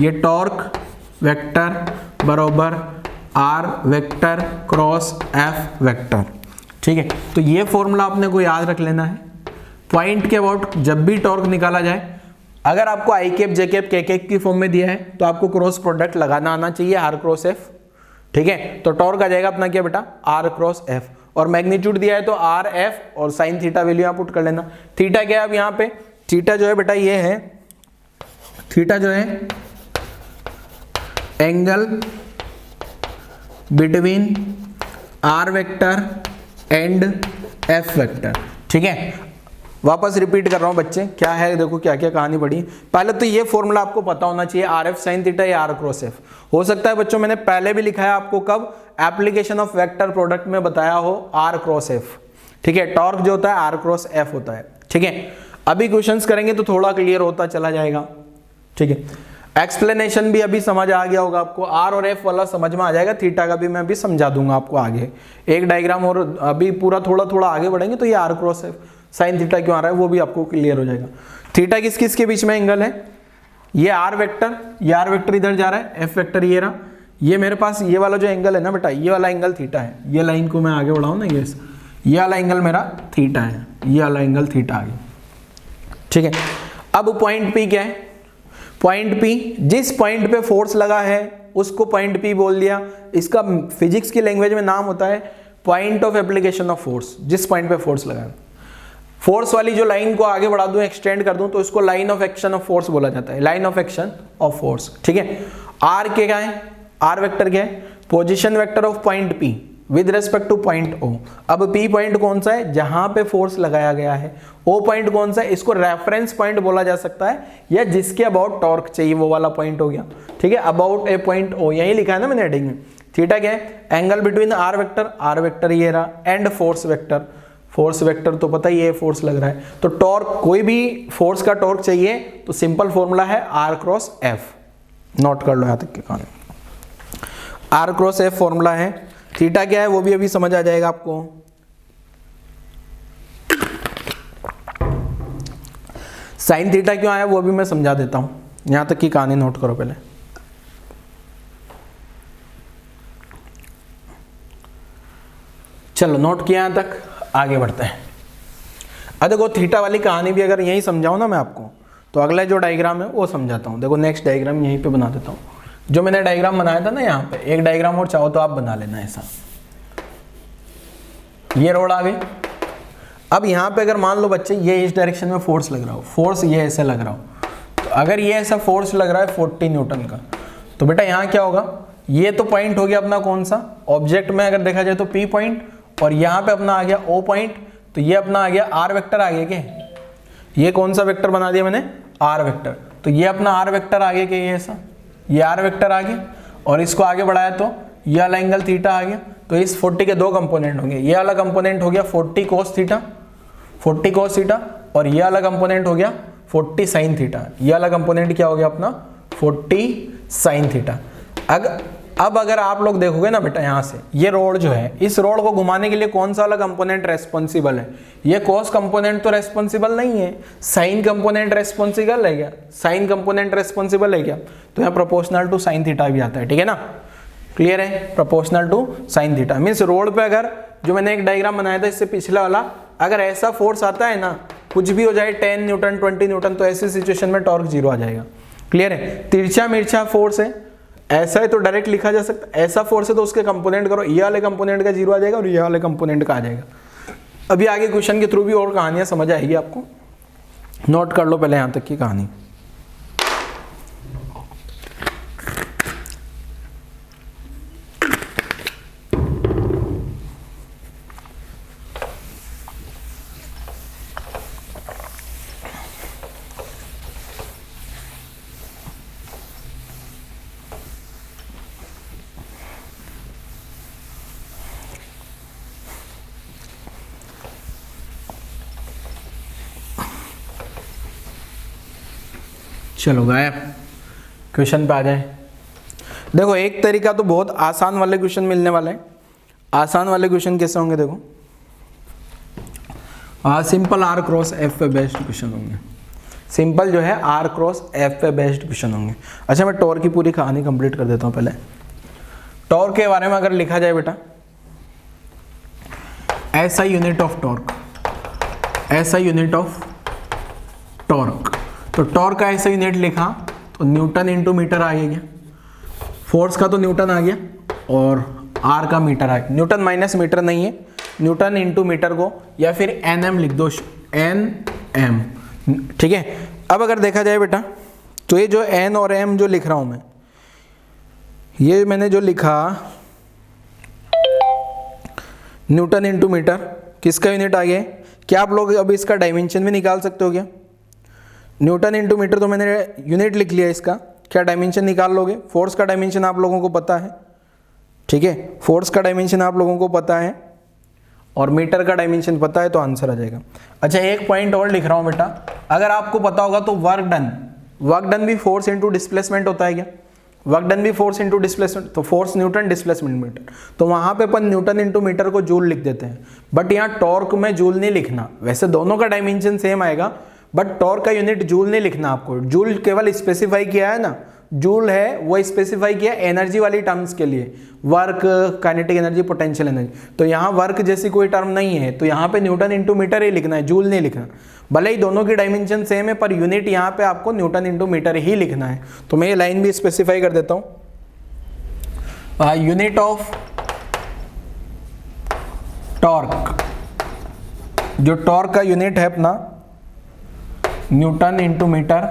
ये टॉर्क वेक्टर बराबर R vector cross F vector, ठीक है। तो ये फॉर्मूला आपने को याद रख लेना है। पॉइंट के अबाउट जब भी टॉर्क निकाला जाए, अगर आपको आई कैप जे कैप के कैप की फॉर्म में दिया है तो आपको क्रॉस प्रोडक्ट लगाना आना चाहिए R क्रॉस F, ठीक है। तो टॉर्क आ जाएगा अपना क्या बेटा, R क्रॉस F, और मैग्नीट्यूड दिया है तो R F और साइन थीटा वैल्यू यहाँ पुट कर लेना। थीटा क्या है अब यहाँ पे, थीटा जो है बेटा ये है, थीटा जो है angle between R vector and F vector, ठीक है। वापस रिपीट कर रहा हूं बच्चे, क्या है देखो क्या क्या कहानी पड़ी। पहले तो ये फॉर्मूला आपको पता होना चाहिए, RF sin थीटा या R क्रॉस F। हो सकता है बच्चों मैंने पहले भी लिखा है आपको, कब, एप्लीकेशन ऑफ वेक्टर प्रोडक्ट में बताया हो R क्रॉस F, ठीक है। टॉर्क जो होता है R क्रॉस F होता है, ठीक है। अभी क्वेश्चंस करेंगे तो थोड़ा क्लियर होता चला जाएगा, ठीक है। एक्सप्लेनेशन भी अभी समझ आ गया होगा आपको, R और F वाला समझ में आ जाएगा, थीटा का भी मैं अभी समझा दूंगा आपको आगे। एक डायग्राम और अभी पूरा थोड़ा थोड़ा आगे बढ़ेंगे तो ये R cross F sine theta क्यों आ रहा है वो भी आपको क्लियर हो जाएगा। थीटा किस किस के बीच में एंगल है, ये R वेक्टर, ये R वेक्टर इधर जा रहा है, F वेक्टर ये रहा, ये मेरे पास ये वाला जो एंगल है ना बेटा, ये वाला एंगल थीटा है। ये लाइन को मैं आगे बढ़ाऊं ना, ये वाला एंगल मेरा थीटा है, ये वाला एंगल थीटा आ गया, ठीक है। अब पॉइंट P क्या है, पॉइंट P जिस पॉइंट पे फोर्स लगा है उसको पॉइंट P बोल दिया। इसका फिजिक्स की लैंग्वेज में नाम होता है point of application of force. जिस पॉइंट पे फोर्स लगा है, फोर्स वाली जो लाइन को आगे बढ़ा दूं, एक्सटेंड कर दूं, तो इसको line of action of force बोला जाता है, line of action of force, ठीक है। आर क्या है, आर वेक्टर क्या है, position vector of point P with respect two point O। अब P पॉइंट कौन सा है, जहां पे फोर्स लगाया गया है। O पॉइंट कौन सा है, इसको रेफरेंस पॉइंट बोला जा सकता है, या जिसके अबाउट टॉर्क चाहिए वो वाला पॉइंट हो गया, ठीक है। अबाउट ए पॉइंट O, यही लिखा है ना मैंने हेडिंग में। थीटा क्या है, एंगल बिटवीन आर वेक्टर ये रहा, and force vector, force vector तो पता ही है फोर्स लग रहा है। तो टॉर्क, कोई भी फोर्स का टॉर्क चाहिए तो सिंपल फॉर्मूला है R क्रॉस F। नोट कर लो यहां तक के कहानी, R क्रॉस F फॉर्मूला है। थीटा क्या है वो भी अभी समझ आ जाएगा आपको। साइन थीटा क्यों आया वो भी मैं समझा देता हूं, यहां तक की कहानी नोट करो पहले। चलो नोट किया यहां तक, आगे बढ़ते हैं। अब देखो थीटा वाली कहानी भी अगर यही समझाऊं ना मैं आपको, तो अगला जो डायग्राम है वो समझाता हूं। देखो नेक्स्ट डायग्राम यहीं पे बना देता हूं, जो मैंने डायग्राम बनाया था ना यहाँ पे। एक डायग्राम और चाहो तो आप बना लेना ऐसा। ये रोड आ गई। अब यहाँ पे अगर मान लो बच्चे ये इस डायरेक्शन में फोर्स लग रहा हो, फोर्स ये ऐसे लग रहा हो, तो अगर ये ऐसा फोर्स लग रहा है 40 न्यूटन का, तो बेटा यहाँ क्या होगा, ये तो पॉइंट हो गया अपना कौन सा, ऑब्जेक्ट में अगर देखा जाए तो P पॉइंट, और यहाँ पे अपना आ गया O पॉइंट, तो ये अपना आ गया R वेक्टर आ गया क्या, ये कौन सा वेक्टर बना दिया मैंने, R वेक्टर। तो ये अपना R वेक्टर आ गया क्या, ये ऐसा, ये R वेक्टर आ गया, और इसको आगे बढ़ाया तो ये वाला एंगल थीटा आ गया। तो इस 40 के दो कंपोनेंट होंगे, ये वाला कंपोनेंट हो गया 40 cos थीटा, 40 cos थीटा, और ये वाला कंपोनेंट हो गया 40 sin थीटा। ये वाला कंपोनेंट क्या हो गया अपना 40 sin थीटा। अब अगर आप लोग देखोगे ना बेटा, यहाँ से ये रोड जो है, इस रोड को घुमाने के लिए कौन सा वाला कंपोनेंट रेस्पॉन्सिबल है, ये कॉस कंपोनेंट तो रेस्पॉन्सिबल नहीं है, साइन कंपोनेंट रेस्पॉन्सिबल है क्या, साइन कंपोनेंट रेस्पॉन्सिबल है क्या, तो यहाँ प्रोपोर्शनल टू साइन थीटा भी आता है, ठीक है ना, क्लियर है, proportional to sine theta. Means rod पे अगर जो मैंने एक डायग्राम बनाया था इससे पिछला वाला, अगर ऐसा फोर्स आता है ना, कुछ भी हो जाए 10 न्यूटन 20 न्यूटन, तो ऐसी सिचुएशन में टॉर्क 0 आ जाएगा। क्लियर है? तिरछा मिर्चा फोर्स है, ऐसा है तो डायरेक्ट लिखा जा सकता है, ऐसा फोर्स है तो उसके कंपोनेंट करो, ये वाले कंपोनेंट का 0 आ जाएगा और ये वाले कंपोनेंट का आ जाएगा। अभी आगे क्वेश्चन के थ्रू भी और कहानियां समझ आएगी आपको, नोट कर लो पहले यहां तक की कहानी। चलो गायब, क्वेश्चन पे आ जाए। देखो एक तरीका तो बहुत आसान वाले क्वेश्चन मिलने वाले हैं। आसान वाले क्वेश्चन कैसे होंगे देखो, सिंपल आर क्रॉस एफ पे बेस्ड क्वेश्चन होंगे। सिंपल जो है आर क्रॉस एफ पे बेस्ड क्वेश्चन होंगे। अच्छा मैं टॉर्क की पूरी कहानी कंप्लीट कर देता हूँ पहले। टॉर्क के बारे में अगर लिखा जाए बेटा, ऐसा यूनिट ऑफ टॉर्क, ऐसा यूनिट ऑफ टॉर्क, तो टॉर्क का ऐसा यूनिट लिखा तो न्यूटन इंटू मीटर आ गया, फोर्स का तो न्यूटन आ गया और आर का मीटर आ गया। न्यूटन माइनस मीटर नहीं है, न्यूटन इंटू मीटर को या फिर एन एम लिख दो, एन एम, ठीक है। अब अगर देखा जाए बेटा तो ये जो एन और एम जो लिख रहा हूं मैं, ये मैंने जो लिखा न्यूटन इंटू मीटर, किसका यूनिट आ गया? क्या आप लोग अब इसका डायमेंशन भी निकाल सकते हो क्या? न्यूटन इंटू मीटर तो मैंने यूनिट लिख लिया इसका, क्या डायमेंशन निकाल लोगे? फोर्स का डायमेंशन आप लोगों को पता है, ठीक है, फोर्स का डायमेंशन आप लोगों को पता है और मीटर का डायमेंशन पता है, तो आंसर आ जाएगा। अच्छा एक पॉइंट और लिख रहा हूं बेटा, अगर आपको पता होगा तो वर्क डन, वर्क डन भी फोर्स इंटू डिस्प्लेसमेंट होता है क्या? वर्क डन भी फोर्स इंटू डिस्प्लेसमेंट, तो फोर्स न्यूटन डिस्प्लेसमेंट मीटर, तो वहां पे अपन न्यूटन इंटू मीटर को जूल लिख देते हैं, बट यहाँ टॉर्क में जूल नहीं लिखना। वैसे दोनों का डायमेंशन सेम आएगा बट टॉर्क का यूनिट जूल नहीं लिखना आपको। जूल केवल स्पेसिफाई किया है ना, जूल है वो स्पेसिफाई किया एनर्जी वाली टर्म्स के लिए, work, kinetic energy, potential energy, तो यहाँ वर्क जैसी कोई टर्म नहीं है, तो यहाँ पे न्यूटन इंटू मीटर ही लिखना है, जूल नहीं लिखना। भले ही दोनों की डायमेंशन सेम है पर यूनिट यहाँ पे आपको न्यूटन इंटू मीटर ही लिखना है। तो मैं ये लाइन भी स्पेसिफाई कर देता हूँ, यूनिट ऑफ टॉर्क, जो टॉर्क का यूनिट है अपना newton into metre,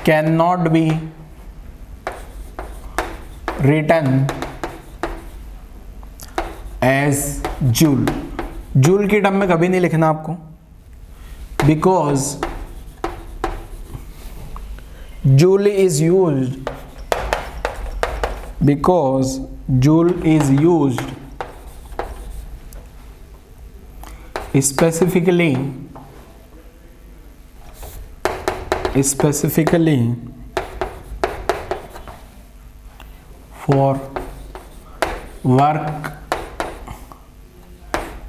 can not be written as joule. Joule की टर्म में कभी नहीं लिखना आपको, because joule is used, because joule is used specifically for work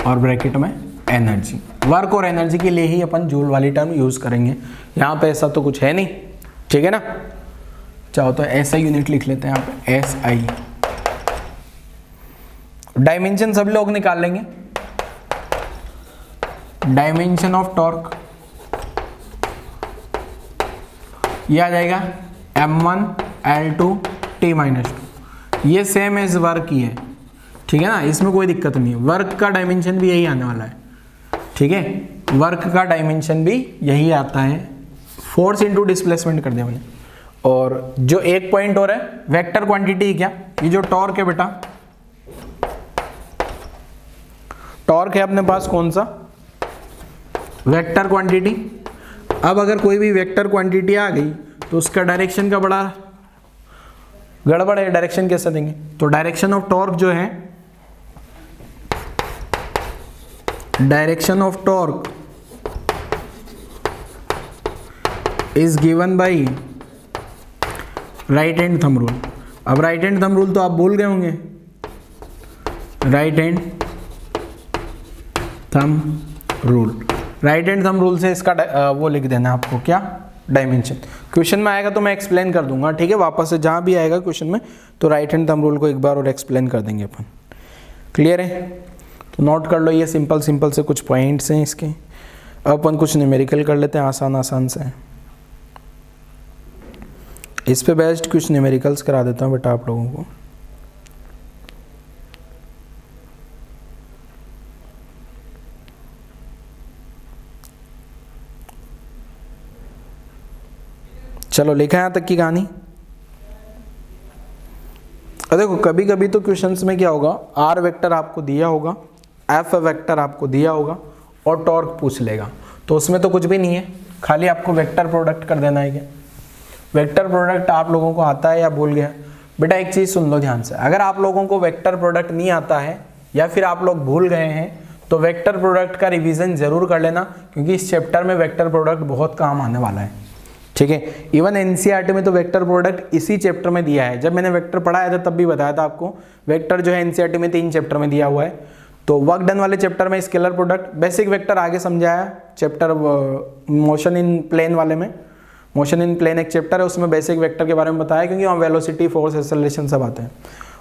और ब्रैकेट में एनर्जी, वर्क और एनर्जी के लिए ही अपन जूल वाली टर्म यूज करेंगे। यहाँ पे ऐसा तो कुछ है नहीं, ठीक है ना। चाहो तो ऐसा यूनिट लिख लेते हैं यहाँ पे, एस आई। डायमेंशन सब लोग निकाल लेंगे, डायमेंशन ऑफ टॉर्क ये आ जाएगा m1 L2 T-2, ये सेम एज वर्क ही है, ठीक है ना, इसमें कोई दिक्कत नहीं है। वर्क का डायमेंशन भी यही आने वाला है, ठीक है, वर्क का डायमेंशन भी यही आता है, फोर्स इंटू डिस्प्लेसमेंट कर दिया मैंने। और जो एक पॉइंट और है, वेक्टर क्वांटिटी, क्या ये जो टॉर्क है बेटा, टॉर्क है अपने पास कौन सा, वेक्टर क्वांटिटी। अब अगर कोई भी वेक्टर क्वांटिटी आ गई तो उसका डायरेक्शन का बड़ा गड़बड़ है, डायरेक्शन कैसे देंगे? तो डायरेक्शन ऑफ टॉर्क जो है, direction of torque is given by right hand thumb rule. अब राइट हैंड थंब रूल तो आप भूल गए होंगे, right hand thumb rule, right hand thumb rule से इसका वो लिख देना आपको, क्या डायमेंशन। क्वेश्चन में आएगा तो मैं एक्सप्लेन कर दूंगा, ठीक है, वापस से जहाँ भी आएगा क्वेश्चन में तो राइट हैंड थंब रूल को एक बार और एक्सप्लेन कर देंगे अपन। क्लियर है? तो नोट कर लो, ये सिंपल सिंपल से कुछ पॉइंट्स हैं इसके। अब अपन कुछ न्यूमेरिकल कर लेते हैं आसान आसान से। इस पे बेस्ट कुछ न्यूमेरिकल्स करा देता हूँ बेटा आप लोगों को। चलो लिखा है यहाँ तक की कहानी। देखो कभी कभी तो क्वेश्चंस में क्या होगा, आर वेक्टर आपको दिया होगा, एफ वेक्टर आपको दिया होगा और टॉर्क पूछ लेगा, तो उसमें तो कुछ भी नहीं है, खाली आपको वेक्टर प्रोडक्ट कर देना है। क्या वेक्टर प्रोडक्ट आप लोगों को आता है या भूल गया? बेटा एक चीज़ सुन लो ध्यान से, अगर आप लोगों को वेक्टर प्रोडक्ट नहीं आता है या फिर आप लोग भूल गए हैं तो वेक्टर प्रोडक्ट का रिवीजन जरूर कर लेना, क्योंकि इस चैप्टर में वेक्टर प्रोडक्ट बहुत काम आने वाला है। ठीक है, इवन एनसीईआरटी में तो वेक्टर प्रोडक्ट इसी चैप्टर में दिया है। जब मैंने वेक्टर पढ़ाया था तब भी बताया था आपको, वेक्टर जो है एनसीईआरटी में 3 चैप्टर में दिया हुआ है। तो वर्क डन वाले चैप्टर में स्केलर प्रोडक्ट, बेसिक वेक्टर आगे समझाया, चैप्टर मोशन इन प्लेन वाले में, मोशन इन प्लेन एक चैप्टर है उसमें बेसिक वेक्टर के बारे में बताया, क्योंकि वहाँ वेलोसिटी, फोर्स, एक्सेलरेशन सब आते हैं।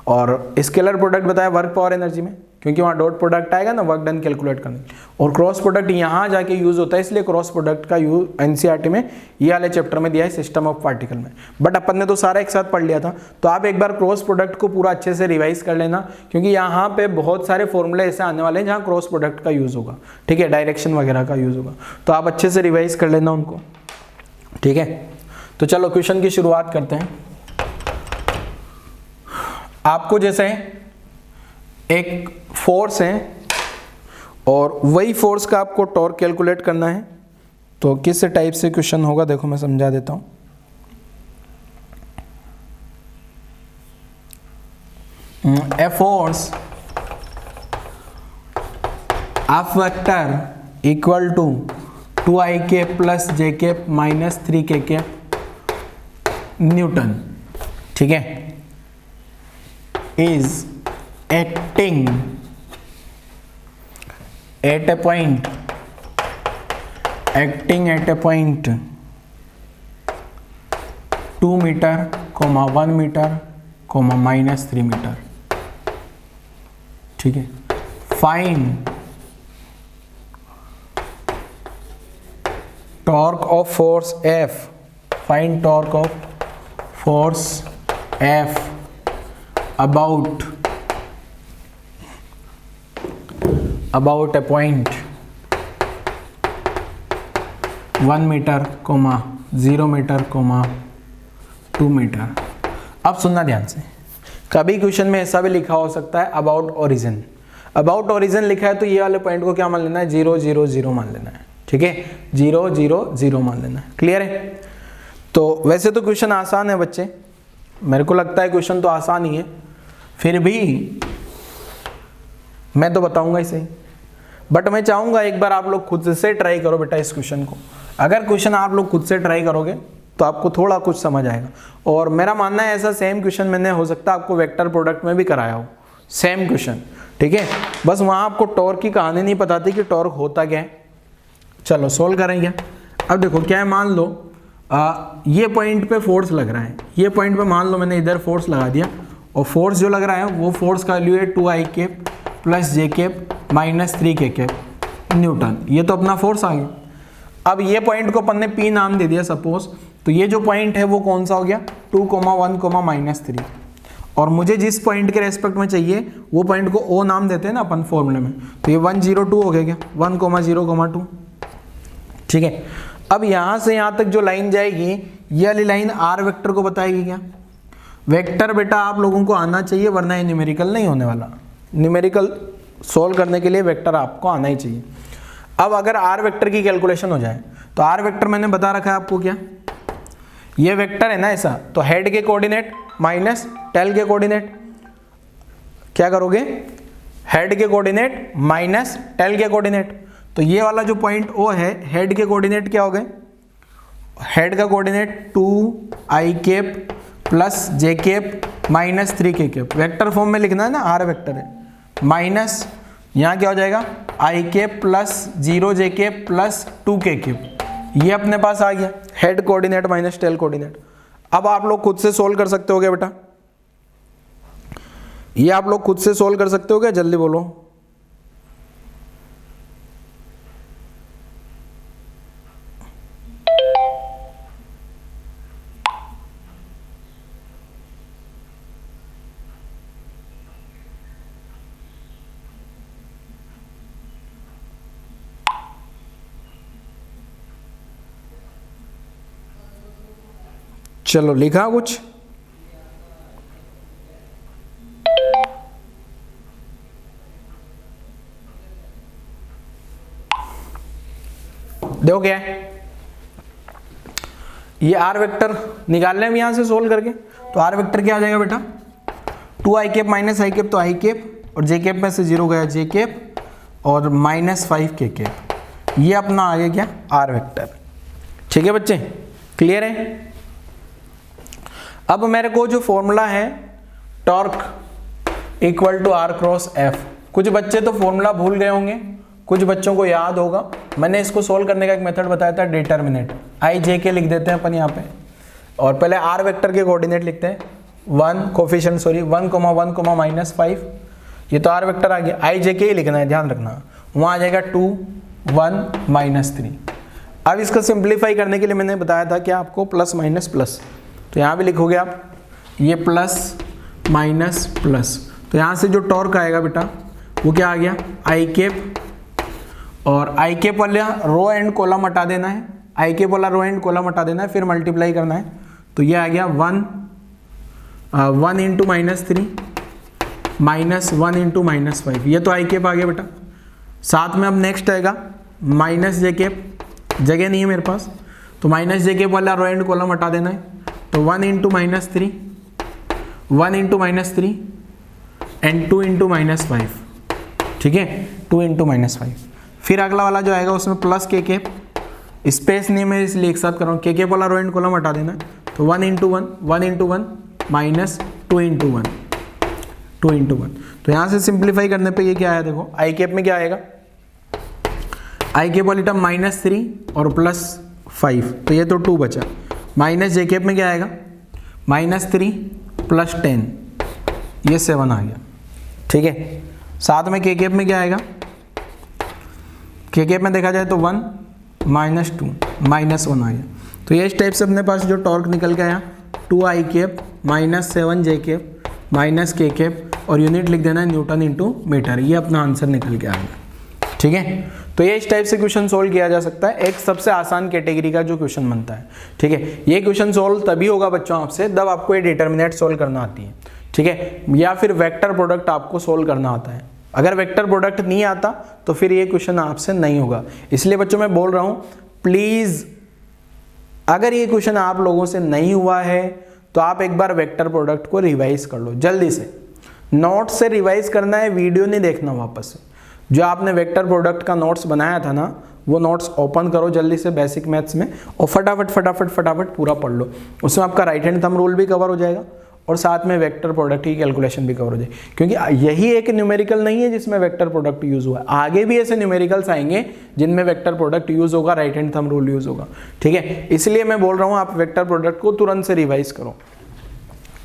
और स्केलर प्रोडक्ट बताया वर्क पावर एनर्जी में, क्योंकि वहाँ डॉट प्रोडक्ट आएगा ना वर्क डन कैलकुलेट करने। और क्रॉस प्रोडक्ट यहाँ जाके यूज होता है, इसलिए क्रॉस प्रोडक्ट का यूज एनसीईआरटी में ये वाले चैप्टर में दिया है सिस्टम ऑफ पार्टिकल में। बट अपन ने तो सारा एक साथ पढ़ लिया था, तो आप एक बार क्रॉस प्रोडक्ट को पूरा अच्छे से रिवाइज कर लेना, क्योंकि यहाँ पे बहुत सारे फॉर्मूले ऐसे आने वाले हैं जहाँ क्रॉस प्रोडक्ट का यूज होगा। ठीक है, डायरेक्शन वगैरह का यूज होगा, तो आप अच्छे से रिवाइज कर लेना उनको। ठीक है, तो चलो क्वेश्चन की शुरुआत करते हैं। आपको जैसे एक फोर्स है और वही फोर्स का आपको टॉर्क कैलकुलेट करना है, तो किस टाइप से क्वेश्चन होगा देखो मैं समझा देता हूं। A force F vector equal to 2ik plus J cap minus 3k cap newton, ठीक है, is acting at a point 2 metre, 1 metre, -3 metre. ठीक है, find torque of force F, find torque of force F about a point 1 metre, 0 metre, 2 metre. अब सुनना ध्यान से, कभी question में ऐसा भी लिखा हो सकता है अबाउट ओरिजिन। अबाउट ओरिजिन लिखा है तो ये वाले पॉइंट को क्या मान लेना है, 0 0 0 मान लेना है। ठीक है, 0 0 0 मान लेना है। क्लियर है? तो वैसे तो क्वेश्चन आसान है बच्चे, मेरे को लगता है क्वेश्चन तो आसान ही है, फिर भी मैं तो बताऊंगा इसे, बट मैं चाहूंगा एक बार आप लोग खुद से ट्राई करो बेटा इस क्वेश्चन को। अगर क्वेश्चन आप लोग खुद से ट्राई करोगे तो आपको थोड़ा कुछ समझ आएगा। और मेरा मानना है ऐसा सेम क्वेश्चन मैंने हो सकता है आपको वेक्टर प्रोडक्ट में भी कराया हो, सेम क्वेश्चन। ठीक है, बस वहाँ आपको टॉर्क की कहानी नहीं पता थी कि टॉर्क होता क्या है। चलो सोल्व करेंगे। अब देखो क्या है, मान लो ये पॉइंट पे फोर्स लग रहा है, ये पॉइंट पे मान लो मैंने इधर फोर्स लगा दिया, और फोर्स जो लग रहा है वो फोर्स का वैल्यू है 2ik प्लस जे cap minus 3k cap newton. ये तो अपना फोर्स आ गया। अब ये पॉइंट को अपन ने P नाम दे दिया सपोज, तो ये जो पॉइंट है वो कौन सा हो गया, 2, 1, -3। और मुझे जिस पॉइंट के रेस्पेक्ट में चाहिए वो पॉइंट को O नाम देते हैं ना अपन फॉर्मूले में, तो ये 1 0 2 हो गया क्या, 1, 0, 2। ठीक है, अब यहाँ से यहाँ तक जो लाइन जाएगी ये वाली लाइन R वेक्टर को बताएगी क्या। वेक्टर बेटा आप लोगों को आना चाहिए, वरना ये न्यूमेरिकल नहीं होने वाला। न्यूमेरिकल सोल्व करने के लिए वेक्टर आपको आना ही चाहिए। अब अगर R वेक्टर की कैलकुलेशन हो जाए तो R वेक्टर मैंने बता रखा है आपको क्या, ये वेक्टर है ना ऐसा, तो हेड के कोऑर्डिनेट माइनस टेल के कोऑर्डिनेट, क्या करोगे, हेड के कोऑर्डिनेट माइनस टेल के कोऑर्डिनेट। तो ये वाला जो पॉइंट O है, हेड के कोऑर्डिनेट क्या हो गए, हेड का कोऑर्डिनेट 2ik प्लस जे cap minus 3k cap. Vector form में लिखना है ना, R वेक्टर है, माइनस यहाँ क्या हो जाएगा ik प्लस 0 जे कैप प्लस 2k कैप। ये अपने पास आ गया head coordinate minus tell coordinate. अब आप लोग खुद से सोल्व कर सकते हो क्या बेटा, ये आप लोग खुद से सोल्व कर सकते हो क्या, जल्दी बोलो। चलो लिखा कुछ? देखो क्या है, ये आर वेक्टर निकालने में यहां से सोल्व करके, तो आर वेक्टर क्या आ जाएगा बेटा, 2i कैप माइनस आई कैप, तो आई कैप और जे कैप में से 0 गया जे कैप और -5 के कैप, ये अपना आ गया क्या, आर वेक्टर। ठीक है बच्चे, क्लियर है? अब मेरे को जो फॉर्मूला है torque equal to R cross F, कुछ बच्चे तो फॉर्मूला भूल गए होंगे, कुछ बच्चों को याद होगा। मैंने इसको सोल्व करने का एक मेथड बताया था, डिटर्मिनेट, आई जे के लिख देते हैं अपन यहाँ पे, और पहले आर वेक्टर के कोऑर्डिनेट लिखते हैं, 1 कोफिशिएंट 1,1, -5, ये तो आर वेक्टर आ गया, आई जे के ही लिखना है, ध्यान रखना, वहाँ आ जाएगा 2, 1, -3। अब इसको सिंप्लीफाई करने के लिए मैंने बताया था कि आपको प्लस माइनस प्लस, तो यहाँ भी लिखोगे आप ये प्लस माइनस प्लस, तो यहाँ से जो टॉर्क आएगा बेटा वो क्या आ गया, आई कैप, और आई कैप वाला रो एंड कॉलम हटा देना है, आई कैप वाला रो एंड कॉलम हटा देना है, फिर मल्टीप्लाई करना है, तो ये आ गया 1 × -3 -1 × -5, ये तो आई कैप आ गया बेटा। साथ में अब नेक्स्ट आएगा माइनस जे कैप, जगह नहीं है मेरे पास, तो माइनस जे कैप वाला रो एंड कॉलम हटा देना है, तो 1 × -3 एंड 2 × -5, ठीक है, 2 × -5। फिर अगला वाला जो आएगा उसमें प्लस के कैप, स्पेस नहीं मैं इसलिए एक साथ कर रहा हूँ, के कैप वाला रो एंड कॉलम हटा देना, तो 1 × 1 माइनस 2 × 1, तो यहाँ से सिंप्लीफाई करने पे ये क्या आया, देखो आई कैप में क्या आएगा, आई कैप वाली टर्म -3 और +5, तो ये तो 2 बचा, माइनस जे कैप में क्या आएगा, -3 + 10, ये 7 आ गया। ठीक है, साथ में के कैप में क्या आएगा, के कैप में देखा जाए तो 1 -2 -1 आ गया। तो ये इस टाइप से अपने पास जो टॉर्क निकल के आया 2i कैप -7 जे कैप -k कैप, और यूनिट लिख देना है न्यूटन इंटू मीटर, ये अपना आंसर निकल के आएगा। ठीक है, तो ये इस टाइप से क्वेश्चन सोल्व किया जा सकता है, एक सबसे आसान कैटेगरी का जो क्वेश्चन बनता है। ठीक है, ये क्वेश्चन सोल्व तभी होगा बच्चों आपसे जब आपको ये डिटर्मिनेट सोल्व करना आती है। ठीक है, या फिर वेक्टर प्रोडक्ट आपको सोल्व करना आता है। अगर वेक्टर प्रोडक्ट नहीं आता तो फिर ये क्वेश्चन आपसे नहीं होगा। इसलिए बच्चों मैं बोल रहा हूं, प्लीज अगर ये क्वेश्चन आप लोगों से नहीं हुआ है तो आप एक बार वेक्टर प्रोडक्ट को रिवाइज कर लो जल्दी से। नोट से रिवाइज करना है, वीडियो नहीं देखना वापस से। जो आपने वेक्टर प्रोडक्ट का नोट्स बनाया था ना, वो नोट्स ओपन करो जल्दी से बेसिक मैथ्स में, और फटाफट पूरा पढ़ लो। उसमें आपका राइट हैंड थंब रूल भी कवर हो जाएगा और साथ में वेक्टर प्रोडक्ट की कैलकुलेशन भी कवर हो जाएगी, क्योंकि यही एक न्यूमेरिकल नहीं है जिसमें वेक्टर प्रोडक्ट यूज हुआ है, आगे भी ऐसे न्यूमेरिकल्स आएंगे जिनमें वेक्टर प्रोडक्ट यूज होगा, right hand thumb rule use होगा। ठीक है, इसलिए मैं बोल रहा हूँ आप वेक्टर प्रोडक्ट को तुरंत से रिवाइज करो।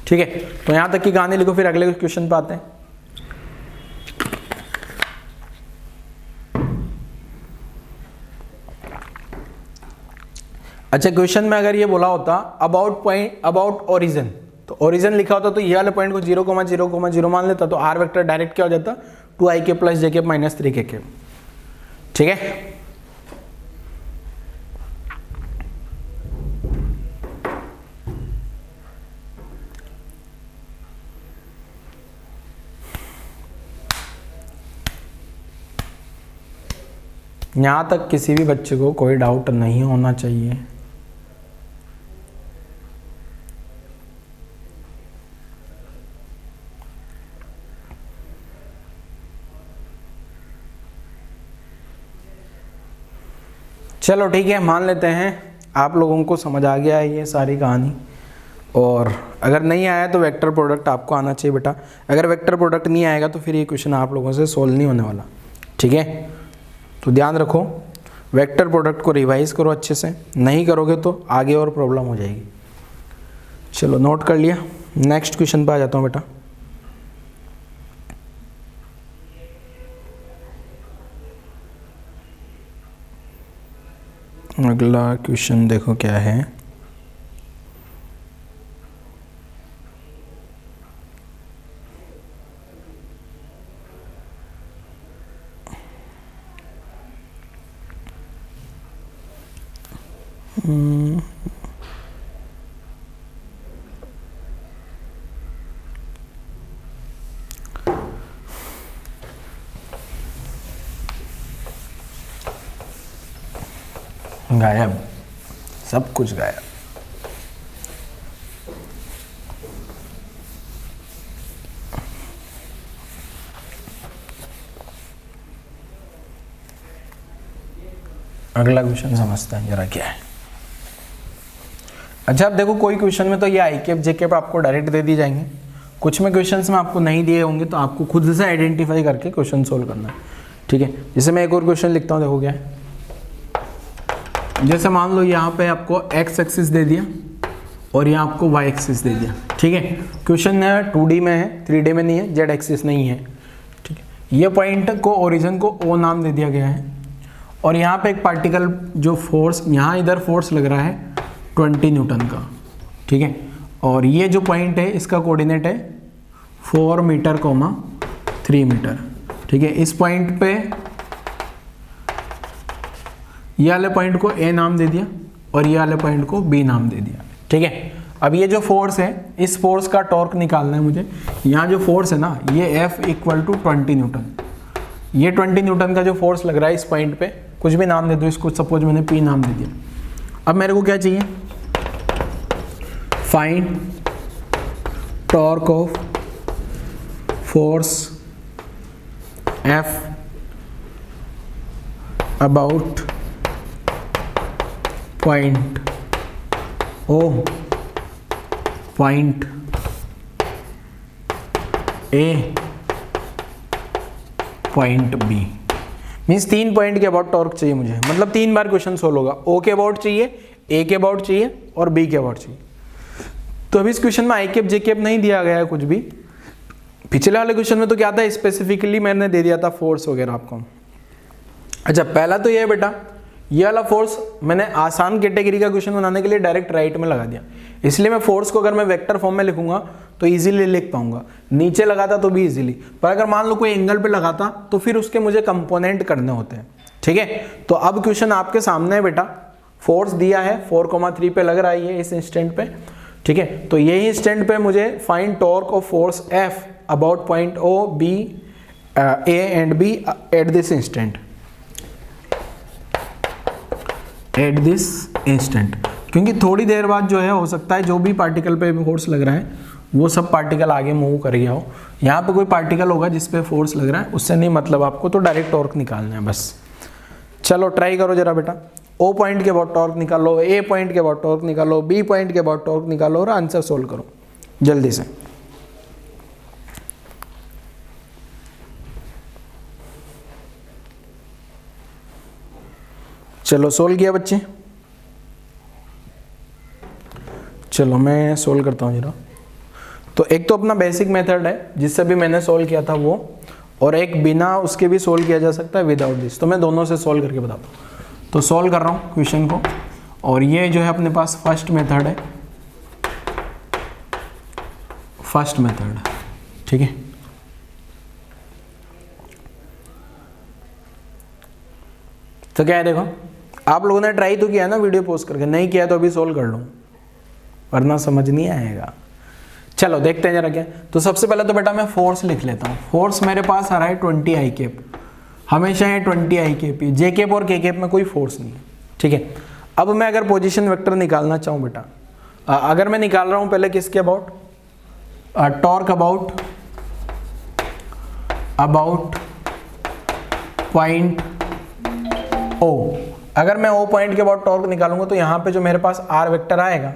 ठीक है, तो यहां तक की कहानी लिखो, फिर अगले क्वेश्चन पे आते हैं। अच्छा, क्वेश्चन में अगर ये बोला होता अबाउट ओरिजिन, तो ओरिजिन लिखा होता तो ये वाले पॉइंट को 0,0,0 मान लेता, तो आर वेक्टर डायरेक्ट क्या हो जाता, 2i के प्लस जे के माइनस 3 के। ठीक है, यहां तक किसी भी बच्चे को कोई डाउट नहीं होना चाहिए। चलो ठीक है, मान लेते हैं आप लोगों को समझ आ गया है ये सारी कहानी, और अगर नहीं आया तो वेक्टर प्रोडक्ट आपको आना चाहिए बेटा। अगर वेक्टर प्रोडक्ट नहीं आएगा तो फिर ये क्वेश्चन आप लोगों से सोल्व नहीं होने वाला। ठीक है, तो ध्यान रखो, वेक्टर प्रोडक्ट को रिवाइज करो अच्छे से, नहीं करोगे तो आगे और प्रॉब्लम हो जाएगी। चलो नोट कर लिया, नेक्स्ट क्वेश्चन पे आ जाता हूँ बेटा। अगला क्वेश्चन देखो क्या है। गायब, सब कुछ गायब। अगला क्वेश्चन समझते हैं जरा क्या है। अच्छा, अब देखो कोई क्वेश्चन में तो ये आई कैप जे कैप आपको डायरेक्ट दे दी जाएंगे, कुछ में क्वेश्चंस में आपको नहीं दिए होंगे, तो आपको खुद से आइडेंटिफाई करके क्वेश्चन सोल्व करना है, ठीक है। जैसे मैं एक और क्वेश्चन लिखता हूँ, देखो क्या है। जैसे मान लो यहाँ पे आपको एक्स एक्सिस दे दिया और यहाँ आपको वाई एक्सिस दे दिया, ठीक है। क्वेश्चन है 2D में है, 3D में नहीं है, जेड एक्सिस नहीं है, ठीक है। ये पॉइंट को, ओरिजिन को ओ नाम दे दिया गया है, और यहाँ पे एक पार्टिकल जो फोर्स, यहाँ इधर फोर्स लग रहा है 20 न्यूटन का, ठीक है। और ये जो पॉइंट है इसका कोऑर्डिनेट है 4 मीटर, 3 मीटर, ठीक है। इस पॉइंट पे ये वाले पॉइंट को ए नाम दे दिया और ये वाले पॉइंट को बी नाम दे दिया, ठीक है। अब ये जो फोर्स है, इस फोर्स का टॉर्क निकालना है मुझे। यहाँ जो फोर्स है ना, ये F = 20 न्यूटन, ये 20 न्यूटन का जो फोर्स लग रहा है इस पॉइंट पे, कुछ भी नाम दे दो इसको, सपोज मैंने P नाम दे दिया। अब मेरे को क्या चाहिए, find torque of force F about point O, point A, point B। Means 3 point के अबाउट टॉर्क चाहिए मुझे, मतलब 3 बार क्वेश्चन सोल्व होगा। O के अबाउट चाहिए, A के अबाउट चाहिए और B के अबाउट चाहिए। तो अभी इस क्वेश्चन में आई कैप जे कैप नहीं दिया गया है कुछ भी। पिछले वाले क्वेश्चन में तो क्या था, स्पेसिफिकली मैंने दे दिया था फोर्स वगैरह आपको। अच्छा, पहला तो ये है बेटा, ये वाला फोर्स मैंने आसान कैटेगरी का क्वेश्चन बनाने के लिए डायरेक्ट राइट में लगा दिया, इसलिए मैं फोर्स को अगर मैं वेक्टर फॉर्म में लिखूंगा तो इजीली लिख पाऊंगा। नीचे लगाता तो भी इजीली, पर अगर मान लो कोई एंगल पे लगाता तो फिर उसके मुझे कंपोनेंट करने होते हैं, ठीक है। तो अब क्वेश्चन आपके सामने है बेटा, फोर्स दिया है 4,3 पे लग रहा है ये इस इंस्टेंट पे, ठीक है। तो यही इंस्टेंट पे मुझे find torque of force F about point O, B, A and B at this instant, at this instant. क्योंकि थोड़ी देर बाद जो है, हो सकता है जो भी पार्टिकल पे फोर्स लग रहा है वो सब पार्टिकल आगे मूव कर गया हो। यहाँ पे कोई पार्टिकल होगा जिस पे फोर्स लग रहा है, उससे नहीं मतलब आपको, तो डायरेक्ट टॉर्क निकालना है बस। चलो ट्राई करो जरा बेटा, O पॉइंट के अबाउट टॉर्क निकालो, A पॉइंट के अबाउट टॉर्क निकालो, B पॉइंट के अबाउट टॉर्क निकालो और आंसर सोल्व करो जल्दी से। चलो सोल्व किया बच्चे, चलो मैं सोल्व करता हूँ जरा। तो एक तो अपना बेसिक मेथड है जिससे भी मैंने सोल्व किया था वो, और एक बिना उसके भी सोल्व किया जा सकता है विदाउट दिस। तो मैं दोनों से सोल्व करके बताता हूँ। तो सोल्व कर रहा हूँ क्वेश्चन को, और ये जो है अपने पास फर्स्ट मेथड है, फर्स्ट मेथड, ठीक है। तो क्या है, देखो आप लोगों ने ट्राई तो किया ना वीडियो पोस्ट करके, नहीं किया तो अभी सोल्व कर लूँ वरना समझ नहीं आएगा। चलो देखते हैं जरा क्या। तो सबसे पहले तो बेटा मैं फोर्स लिख लेता हूँ। फोर्स मेरे पास आ रहा है 20 आई कैप, हमेशा है 20 आई कैप, जे कैप और के कैप में कोई फोर्स नहीं है, ठीक है। अब मैं अगर पोजीशन वेक्टर निकालना चाहूँ बेटा, अगर मैं निकाल रहा हूँ पहले किसके about, torque about point O। अगर मैं O पॉइंट के अबाउट टॉर्क निकालूंगा तो यहाँ पे जो मेरे पास R वेक्टर आएगा,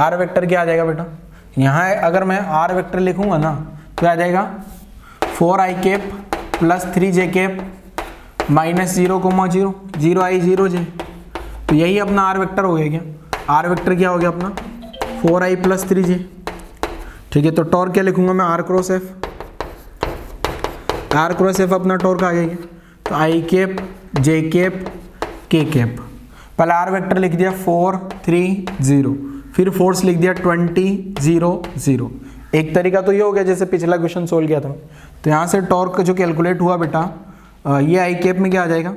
R वेक्टर क्या आ जाएगा बेटा, यहाँ अगर मैं R वेक्टर लिखूंगा ना तो आ जाएगा 4i cap plus 3j cap minus 0,0, 0i 0j। तो यही अपना R वेक्टर हो गया क्या, R वेक्टर क्या हो गया अपना 4i प्लस 3j, ठीक है। तो टॉर्क क्या लिखूंगा मैं, R क्रॉस F अपना टॉर्क आ गया। तो आई कैप, जे कैप, के कैप, पहले R वेक्टर लिख दिया 4, 3, 0, फिर फोर्स लिख दिया 20, 0, 0। एक तरीका तो ये हो गया जैसे पिछला क्वेश्चन सोल्व किया था। तो यहाँ से टॉर्क जो कैलकुलेट हुआ बेटा, ये आई कैप में क्या आ जाएगा,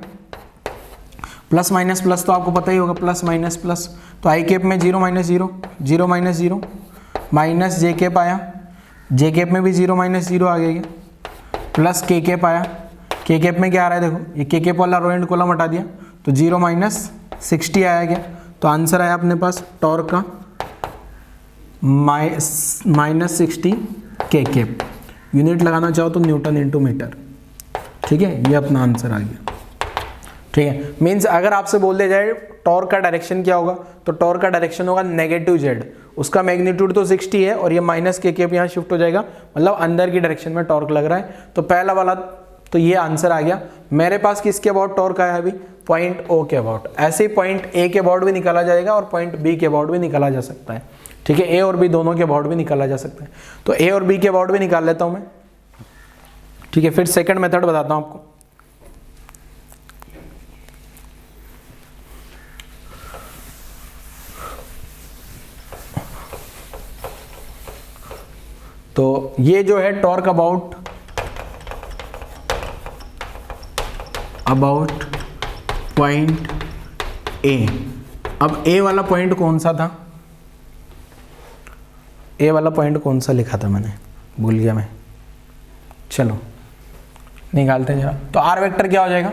प्लस माइनस प्लस तो आपको पता ही होगा, प्लस माइनस प्लस। तो आई कैप में 0 माइनस 0, 0 माइनस 0, माइनस जे कैप आया, जे कैप में भी 0 माइनस 0 आ गया, प्लस के कैप आया, के कैप में क्या आ रहा है देखो, ये के कैप वाला रो एंड कॉलम हटा दिया तो 0 माइनस 60 आया क्या, तो आंसर आया अपने पास टॉर्क का -60 kCal। यूनिट लगाना चाहो तो न्यूटन इंटू मीटर। ठीक है, ये अपना आंसर आ गया। ठीक है, मीन्स अगर आपसे बोल दिया जाए टॉर्क का डायरेक्शन क्या होगा, तो टॉर्क का डायरेक्शन होगा नेगेटिव जेड, उसका मैग्नीट्यूड तो 60 है और ये माइनस के यहाँ शिफ्ट हो जाएगा, मतलब अंदर की डायरेक्शन में टॉर्क लग रहा है। तो पहला वाला तो ये आंसर आ गया। मेरे पास किसके अबाउट टॉर्क आया अभी, पॉइंट ओ के अबाउट। ऐसे ही पॉइंट ए के अबाउट भी निकाला जाएगा और पॉइंट बी के अबाउट भी निकाला जा सकता है। ठीक है, ए और बी दोनों के अबाउट भी निकाला जा सकता है। तो ए और बी के अबाउट भी निकाल लेता हूं मैं। ठीक है, फिर सेकंड मेथड बताता हूं आपको। तो ये जो है टॉर्क अबाउट पॉइंट ए। अब ए वाला पॉइंट कौन सा था, ए वाला पॉइंट कौन सा लिखा था मैंने, भूल गया मैं। चलो निकालते हैं जरा। तो आर वेक्टर क्या हो जाएगा,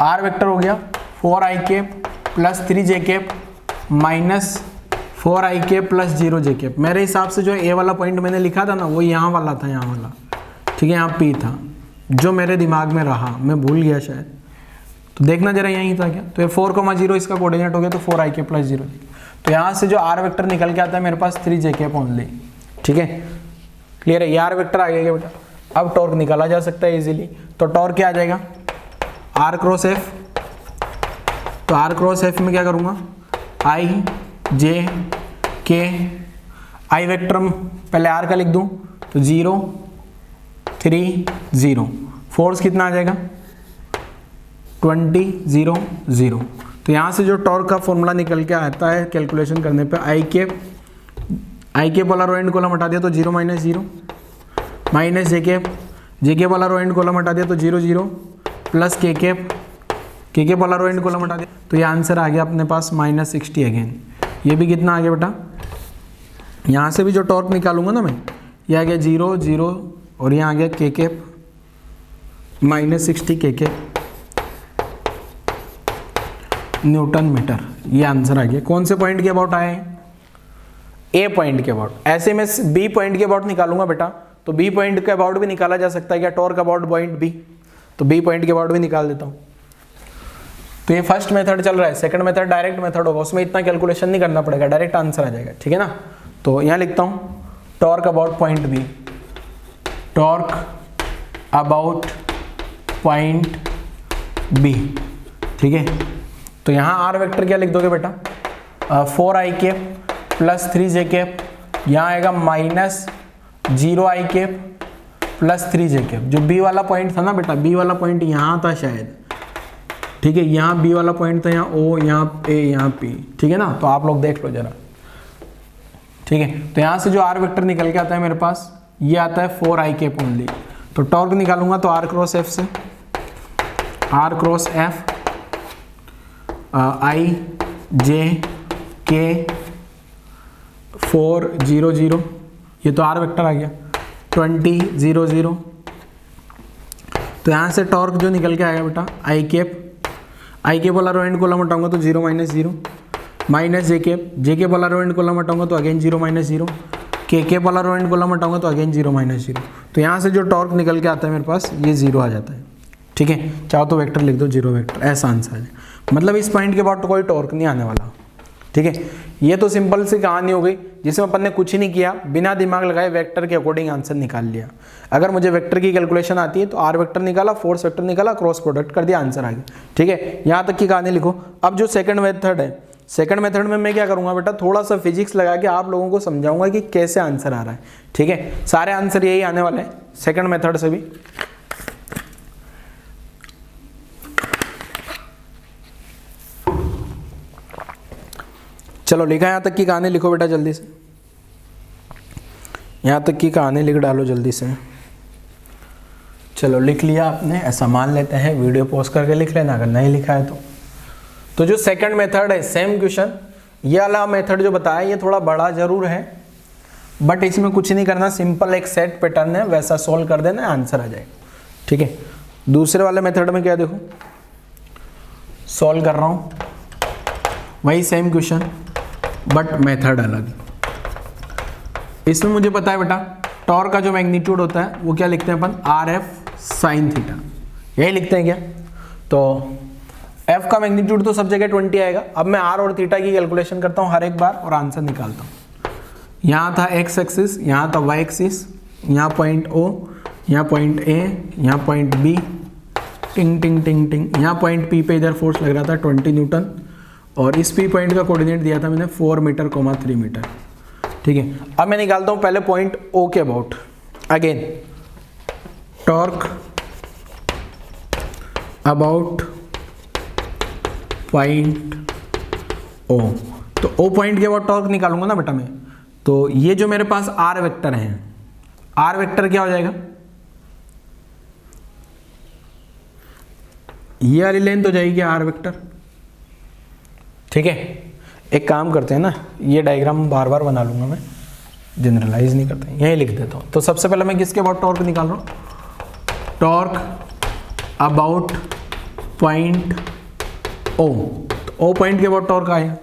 आर वेक्टर हो गया 4ik plus 3j minus 4ik plus 0j। मेरे हिसाब से जो ए वाला पॉइंट मैंने लिखा था ना, वो यहाँ वाला था, यहाँ वाला। ठीक है, यहाँ पी था जो मेरे दिमाग में रहा, मैं भूल गया शायद। तो देखना जरा यहीं था क्या, तो ये 4,0 इसका कोऑर्डिनेट हो गया, तो 4ik प्लस 0। तो यहाँ से जो आर वेक्टर निकल के आता है मेरे पास 3j ओनली। ठीक है, क्लियर है, ये आर वेक्टर आ गया बेटा। अब टॉर्क निकाला जा सकता है इजीली। तो टॉर्क क्या आ जाएगा, आर क्रॉस एफ। तो आर क्रॉस एफ में क्या करूँगा, आई जे के, आई वेक्टर पहले आर का लिख दूँ तो 0 3 0। फोर्स कितना आ जाएगा 20 0 0। तो यहाँ से जो टॉर्क का फॉर्मूला निकल के आता है कैलकुलेशन करने पे, आई के वाला रो एंड कॉलम हटा दिया तो 0 माइनस 0 माइनस जे के वाला रो एंड कॉलम हटा दिया तो 0 0 प्लस के वाला रो एंड कॉलम हटा दिया, तो ये आंसर आ गया अपने पास -60 अगेन। ये भी कितना आ गया बेटा, यहाँ से भी जो टॉर्क निकालूंगा ना मैं, ये आ गया 0 0 और यहाँ आ गया के -60 के न्यूटन मीटर। ये आंसर आ गया। कौन से पॉइंट के अबाउट आए, ए पॉइंट के अबाउट। ऐसे में बी पॉइंट के अबाउट निकालूंगा बेटा, तो बी पॉइंट के अबाउट भी निकाला जा सकता है क्या, टॉर्क अबाउट पॉइंट बी। तो बी पॉइंट के अबाउट भी निकाल देता हूँ। तो ये फर्स्ट मेथड चल रहा है। सेकंड मेथड डायरेक्ट मेथड होगा, उसमें इतना कैलकुलेशन नहीं करना पड़ेगा, डायरेक्ट आंसर आ जाएगा। ठीक है ना। तो यहाँ लिखता हूँ torque about point B, torque about point B. ठीक है, तो यहाँ आर वेक्टर क्या लिख दोगे बेटा, 4ik प्लस 3j, यहाँ आएगा -0ik प्लस 3j। जो बी वाला पॉइंट था ना बेटा, बी वाला पॉइंट यहाँ था शायद। ठीक है, यहाँ बी वाला पॉइंट था, यहाँ ओ, यहाँ ए, यहाँ पी। ठीक है ना, तो आप लोग देख लो जरा। ठीक है, तो यहाँ से जो आर वेक्टर निकल के आता है मेरे पास, ये आता है 4ik ओनली। तो टॉर्क निकालूंगा तो आर क्रॉस एफ से, आर क्रॉस एफ आई जे के 4 0 0, ये तो आर वेक्टर आ गया 20 0 0। तो यहाँ से टॉर्क जो निकल के आएगा बेटा, आई के वाला रो एंड कॉलम हटाऊंगा तो 0 माइनस 0 माइनस जे के वाला रो एंड कॉलम हटाऊंगा तो अगेन 0 माइनस 0, के वाला रो एंड कॉलम हटाऊंगा तो अगेन 0 माइनस 0। तो यहाँ से जो टॉर्क निकल के आता है मेरे पास, ये 0 आ जाता है। ठीक है, चाहो तो वेक्टर लिख दो 0 वेक्टर, ऐसा आंसर है। मतलब इस पॉइंट के बाद तो कोई टॉर्क नहीं आने वाला। ठीक है, ये तो सिंपल सी कहानी हो गई जिसमें अपन ने कुछ ही नहीं किया, बिना दिमाग लगाए वेक्टर के अकॉर्डिंग आंसर निकाल लिया। अगर मुझे वेक्टर की कैलकुलेशन आती है तो आर वेक्टर निकाला, फोर्स वेक्टर निकाला, क्रॉस प्रोडक्ट कर दिया, आंसर आ गया। ठीक है, यहाँ तक की कहानी लिखो। अब जो सेकंड मेथड है, सेकंड मेथड में मैं क्या करूँगा बेटा, थोड़ा सा फिजिक्स लगा के आप लोगों को समझाऊंगा कि कैसे आंसर आ रहा है। ठीक है, सारे आंसर यही आने वाले हैं सेकंड मेथड से भी। चलो लिखा, यहाँ तक की कहानी लिखो बेटा जल्दी से, यहाँ तक की कहानी लिख डालो जल्दी से। चलो लिख लिया आपने, ऐसा मान लेते हैं, वीडियो पॉज करके लिख लेना अगर नहीं लिखा है तो जो सेकंड मेथड है, सेम क्वेश्चन, ये वाला मेथड जो बताया ये थोड़ा बड़ा जरूर है, बट इसमें कुछ नहीं करना, सिंपल एक सेट पैटर्न है, वैसा सोल्व कर देना, आंसर आ जाएगा। ठीक है, दूसरे वाले मेथड में क्या देखो, सॉल्व कर रहा हूँ। वही सेम क्वेश्चन बट मेथड अलग। इसमें मुझे पता है बेटा टॉर्क का जो मैग्नीट्यूड होता है वो क्या लिखते हैं अपन, आर एफ साइन थीटा, यही लिखते हैं क्या। तो एफ का मैग्नीट्यूड तो सब जगह 20 आएगा। अब मैं आर और थीटा की कैलकुलेशन करता हूँ हर एक बार और आंसर निकालता हूँ। यहाँ था एक्स एक्सिस, यहाँ था वाई एक्सिस, यहाँ पॉइंट ओ, यहाँ पॉइंट ए, यहाँ पॉइंट बी, टिंग टिंग टिंग टिंग, यहाँ पॉइंट पी पे इधर फोर्स लग रहा था 20 न्यूटन और इस पी पॉइंट का कोऑर्डिनेट दिया था मैंने 4 मीटर, 3 मीटर। ठीक है, अब मैं निकालता हूँ पहले पॉइंट ओ के about. Again torque about point O, तो ओ पॉइंट के अबाउट टॉर्क निकालूंगा ना बेटा मैं। तो ये जो मेरे पास आर वेक्टर है, आर वेक्टर क्या हो जाएगा, ये वाली लेंथ हो जाएगी आर वेक्टर। ठीक है, एक काम करते हैं ना, ये डायग्राम बार बार बना लूंगा मैं, जनरलाइज नहीं करते, यही लिख देता हूँ। तो सबसे पहले मैं किसके अबाउट टॉर्क निकाल रहा हूँ, टॉर्क अबाउट पॉइंट ओ। तो ओ पॉइंट के अबाउट टॉर्क आया,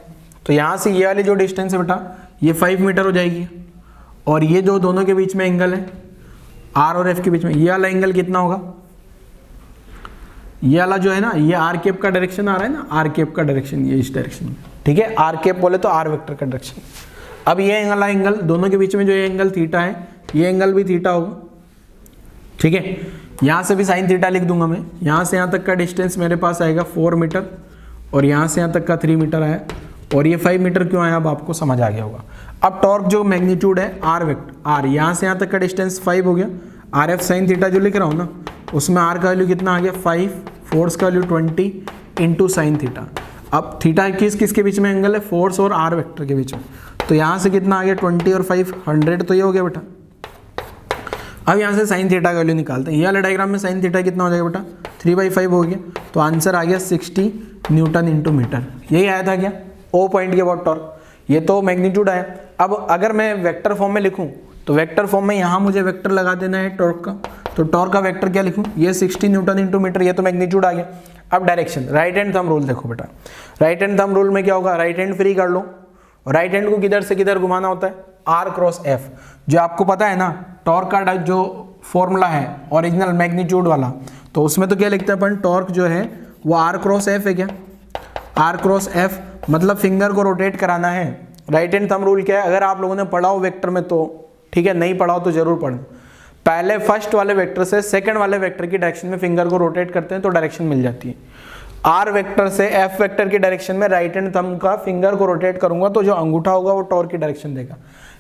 तो यहाँ से ये वाली जो डिस्टेंस है बेटा ये 5 मीटर हो जाएगी और ये जो दोनों के बीच में एंगल है आर और एफ के बीच में, ये वाला एंगल कितना होगा, ये वाला जो है ना, ये आर कैप का डायरेक्शन आ रहा है ना, आर कैप का डायरेक्शन ये इस डायरेक्शन में। ठीक है, आर कैप बोले तो आर वेक्टर का डायरेक्शन। अब ये एंगल दोनों के बीच में जो ये एंगल थीटा है, ये एंगल भी थीटा होगा। ठीक है, यहाँ से भी साइन थीटा लिख दूंगा मैं। यहाँ से यहाँ तक का डिस्टेंस मेरे पास आएगा 4 मीटर और यहाँ से यहाँ तक का 3 मीटर आया और ये 5 मीटर क्यों आया अब आपको समझ आ गया होगा। अब टॉर्क जो मैग्नीट्यूड है आर वेक्टर, आर यहाँ से यहाँ तक का डिस्टेंस 5 हो गया, आर एफ साइन थीटा जो लिख रहा हूँ ना उसमें आर का वैल्यू कितना आ गया 5, फोर्स का वैल्यू 20 इंटू साइन थीटा। अब थीटा किसके बीच में एंगल है, फोर्स और आर वेक्टर के बीच में, तो यहाँ से कितना आ गया 20 और 5 100, तो ये हो गया बेटा। अब यहाँ से साइन थीटा का वैल्यू निकालते हैं। ये वाले डायग्राम में साइन थीटा कितना हो जाएगा बेटा 3/5 हो गया, तो आंसर आ गया 60 न्यूटन इंटू मीटर। यही आया था क्या ओ पॉइंट के अबाउट टॉर्क, ये तो मैग्नीट्यूड आया। अब अगर मैं वेक्टर फॉर्म में लिखूं तो वेक्टर फॉर्म में यहाँ मुझे वेक्टर लगा देना है टॉर्क का, तो टॉर्क का वेक्टर क्या लिखूं, ये 60 न्यूटन इंटू मीटर, ये तो मैग्नीट्यूड आ गया। अब direction, right hand thumb rule देखो बेटा, राइट हैंड थंब रूल में क्या होगा, राइट हैंड फ्री कर लो, राइट हैंड को किधर से किधर घुमाना होता है, आर क्रॉस एफ। जो आपको पता है ना टॉर्क का जो फॉर्मूला है ओरिजिनल मैग्नीट्यूड वाला, तो उसमें तो क्या लिखते हैं अपन, टॉर्क जो है वो आर क्रॉस एफ है क्या, आर क्रॉस एफ मतलब फिंगर को रोटेट कराना है। राइट हैंड थंब रूल क्या है, अगर आप लोगों ने पढ़ा हो वेक्टर में तो ठीक है, नहीं पढ़ा हो तो जरूर पढ़ना। पहले फर्स्ट वाले वेक्टर से सेकंड वाले वेक्टर की डायरेक्शन में फिंगर को रोटेट करते हैं तो डायरेक्शन मिल जाती है। आर वेक्टर से एफ वेक्टर की डायरेक्शन में राइट हैंड थंब का फिंगर को रोटेट करूंगा तो जो अंगूठा होगा वो टॉर्क की डायरेक्शन देगा।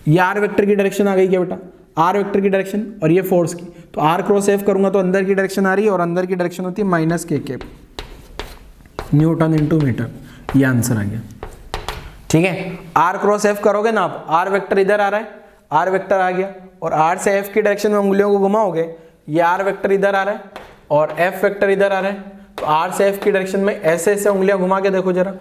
ये आर वेक्टर की डायरेक्शन आ गई क्या बेटा, आर वेक्टर की डायरेक्शन और ये फोर्स की, तो आर क्रॉस एफ करूंगा तो अंदर की डायरेक्शन आ रही है और अंदर की डायरेक्शन होती है माइनस के कैप न्यूटन इंटू मीटर। ये आंसर आ गया। ठीक है, आर क्रॉस एफ करोगे ना आप, आर वेक्टर इधर आ रहा है, आर वेक्टर आ गया और आर से एफ की डायरेक्शन में उंगलियों को घुमाओगे, ये आर वेक्टर इधर आ रहा है और एफ वेक्टर इधर आ रहा है, तो आर से एफ की डायरेक्शन में ऐसे ऐसे उंगलियां घुमा के देखो जरा,